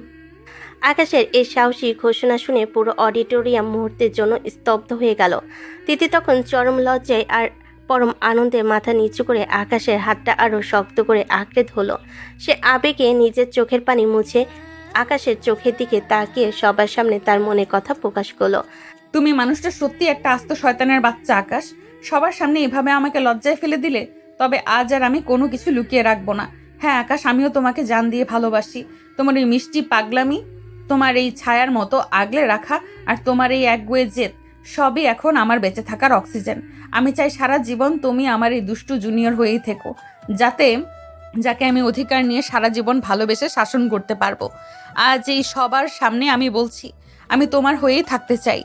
আকাশের এই সাহসী ঘোষণা শুনে পুরো অডিটোরিয়াম মুহূর্তের জন্য স্তব্ধ হয়ে গেল। তিথি তখন চরম লজ্জায় আর পরম আনন্দে মাথা নিচু করে আকাশের হাতটা আরও শক্ত করে আঁকড়ে ধরল। সে আবেগে নিজের চোখের পানি মুছে আকাশের চোখের দিকে তাকিয়ে সবার সামনে তার মনে কথা প্রকাশ করলো। তুমি মানুষটা সত্যি একটা আস্ত শয়তানের বাচ্চা আকাশ। সবার সামনে এভাবে আমাকে লজ্জায় ফেলে দিলে। তবে আজ আর আমি কোনো কিছু লুকিয়ে রাখবো না। হ্যাঁ আকাশ, আমিও তোমাকে জান দিয়ে ভালোবাসি। তোমার এই মিষ্টি পাগলামি, তোমার এই ছায়ার মতো আগলে রাখা আর তোমার এই একগুয়ে জেদ সবই এখন আমার বেঁচে থাকার অক্সিজেন। আমি চাই সারা জীবন তুমি আমার এই দুষ্টু জুনিয়র হয়েই থেকো, যাকে আমি অধিকার নিয়ে সারা জীবন ভালোবেসে শাসন করতে পারবো। আজ এই সবার সামনে আমি বলছি, আমি তোমার হয়েই থাকতে চাই।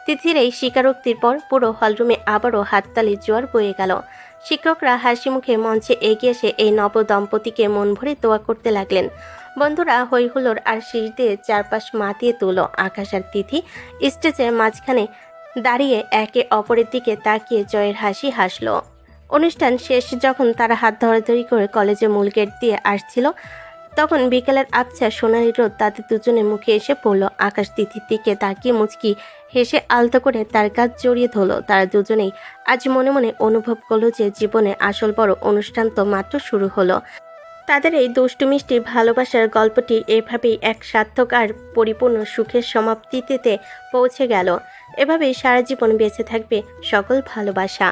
তিথির এই স্বীকারোক্তির পর পুরো হলরুমে আবারও হাততালির জোয়ার বয়ে গেল। শিক্ষকরা হাসি মুখে মঞ্চে এগিয়ে এসে এই নব দম্পতিকে মন ভরে দোয়া করতে লাগলেন। বন্ধুরা হইহুল্লোড় আর শীষ দিয়ে চারপাশ মাতিয়ে তুলো। আকাশ আর তিথি স্টেজের মাঝখানে দাঁড়িয়ে একে অপরের দিকে তাকিয়ে জয়ের হাসি হাসলো। অনুষ্ঠান শেষ যখন তারা হাত ধরাধরি করে কলেজের মূল গেট দিয়ে আসছিল, তখন বিকেলের আবছা সোনালি রোদ তাদের দুজনের মুখে এসে পড়ল। আকাশ তিথির দিকে তাকিয়ে মুচকি হেসে আলতো করে তার কাজ জড়িয়ে ধরল। তারা দুজনেই আজ মনে মনে অনুভব করলো যে জীবনের আসল বড় অনুষ্ঠান তো মাত্র শুরু হলো। তাদের এই দুষ্টু মিষ্টি ভালোবাসার গল্পটি এভাবেই এক সার্থক আর পরিপূর্ণ সুখের সমাপ্তিতে পৌঁছে গেল। এভাবেই সারা জীবন বেঁচে থাকবে সকল ভালোবাসা।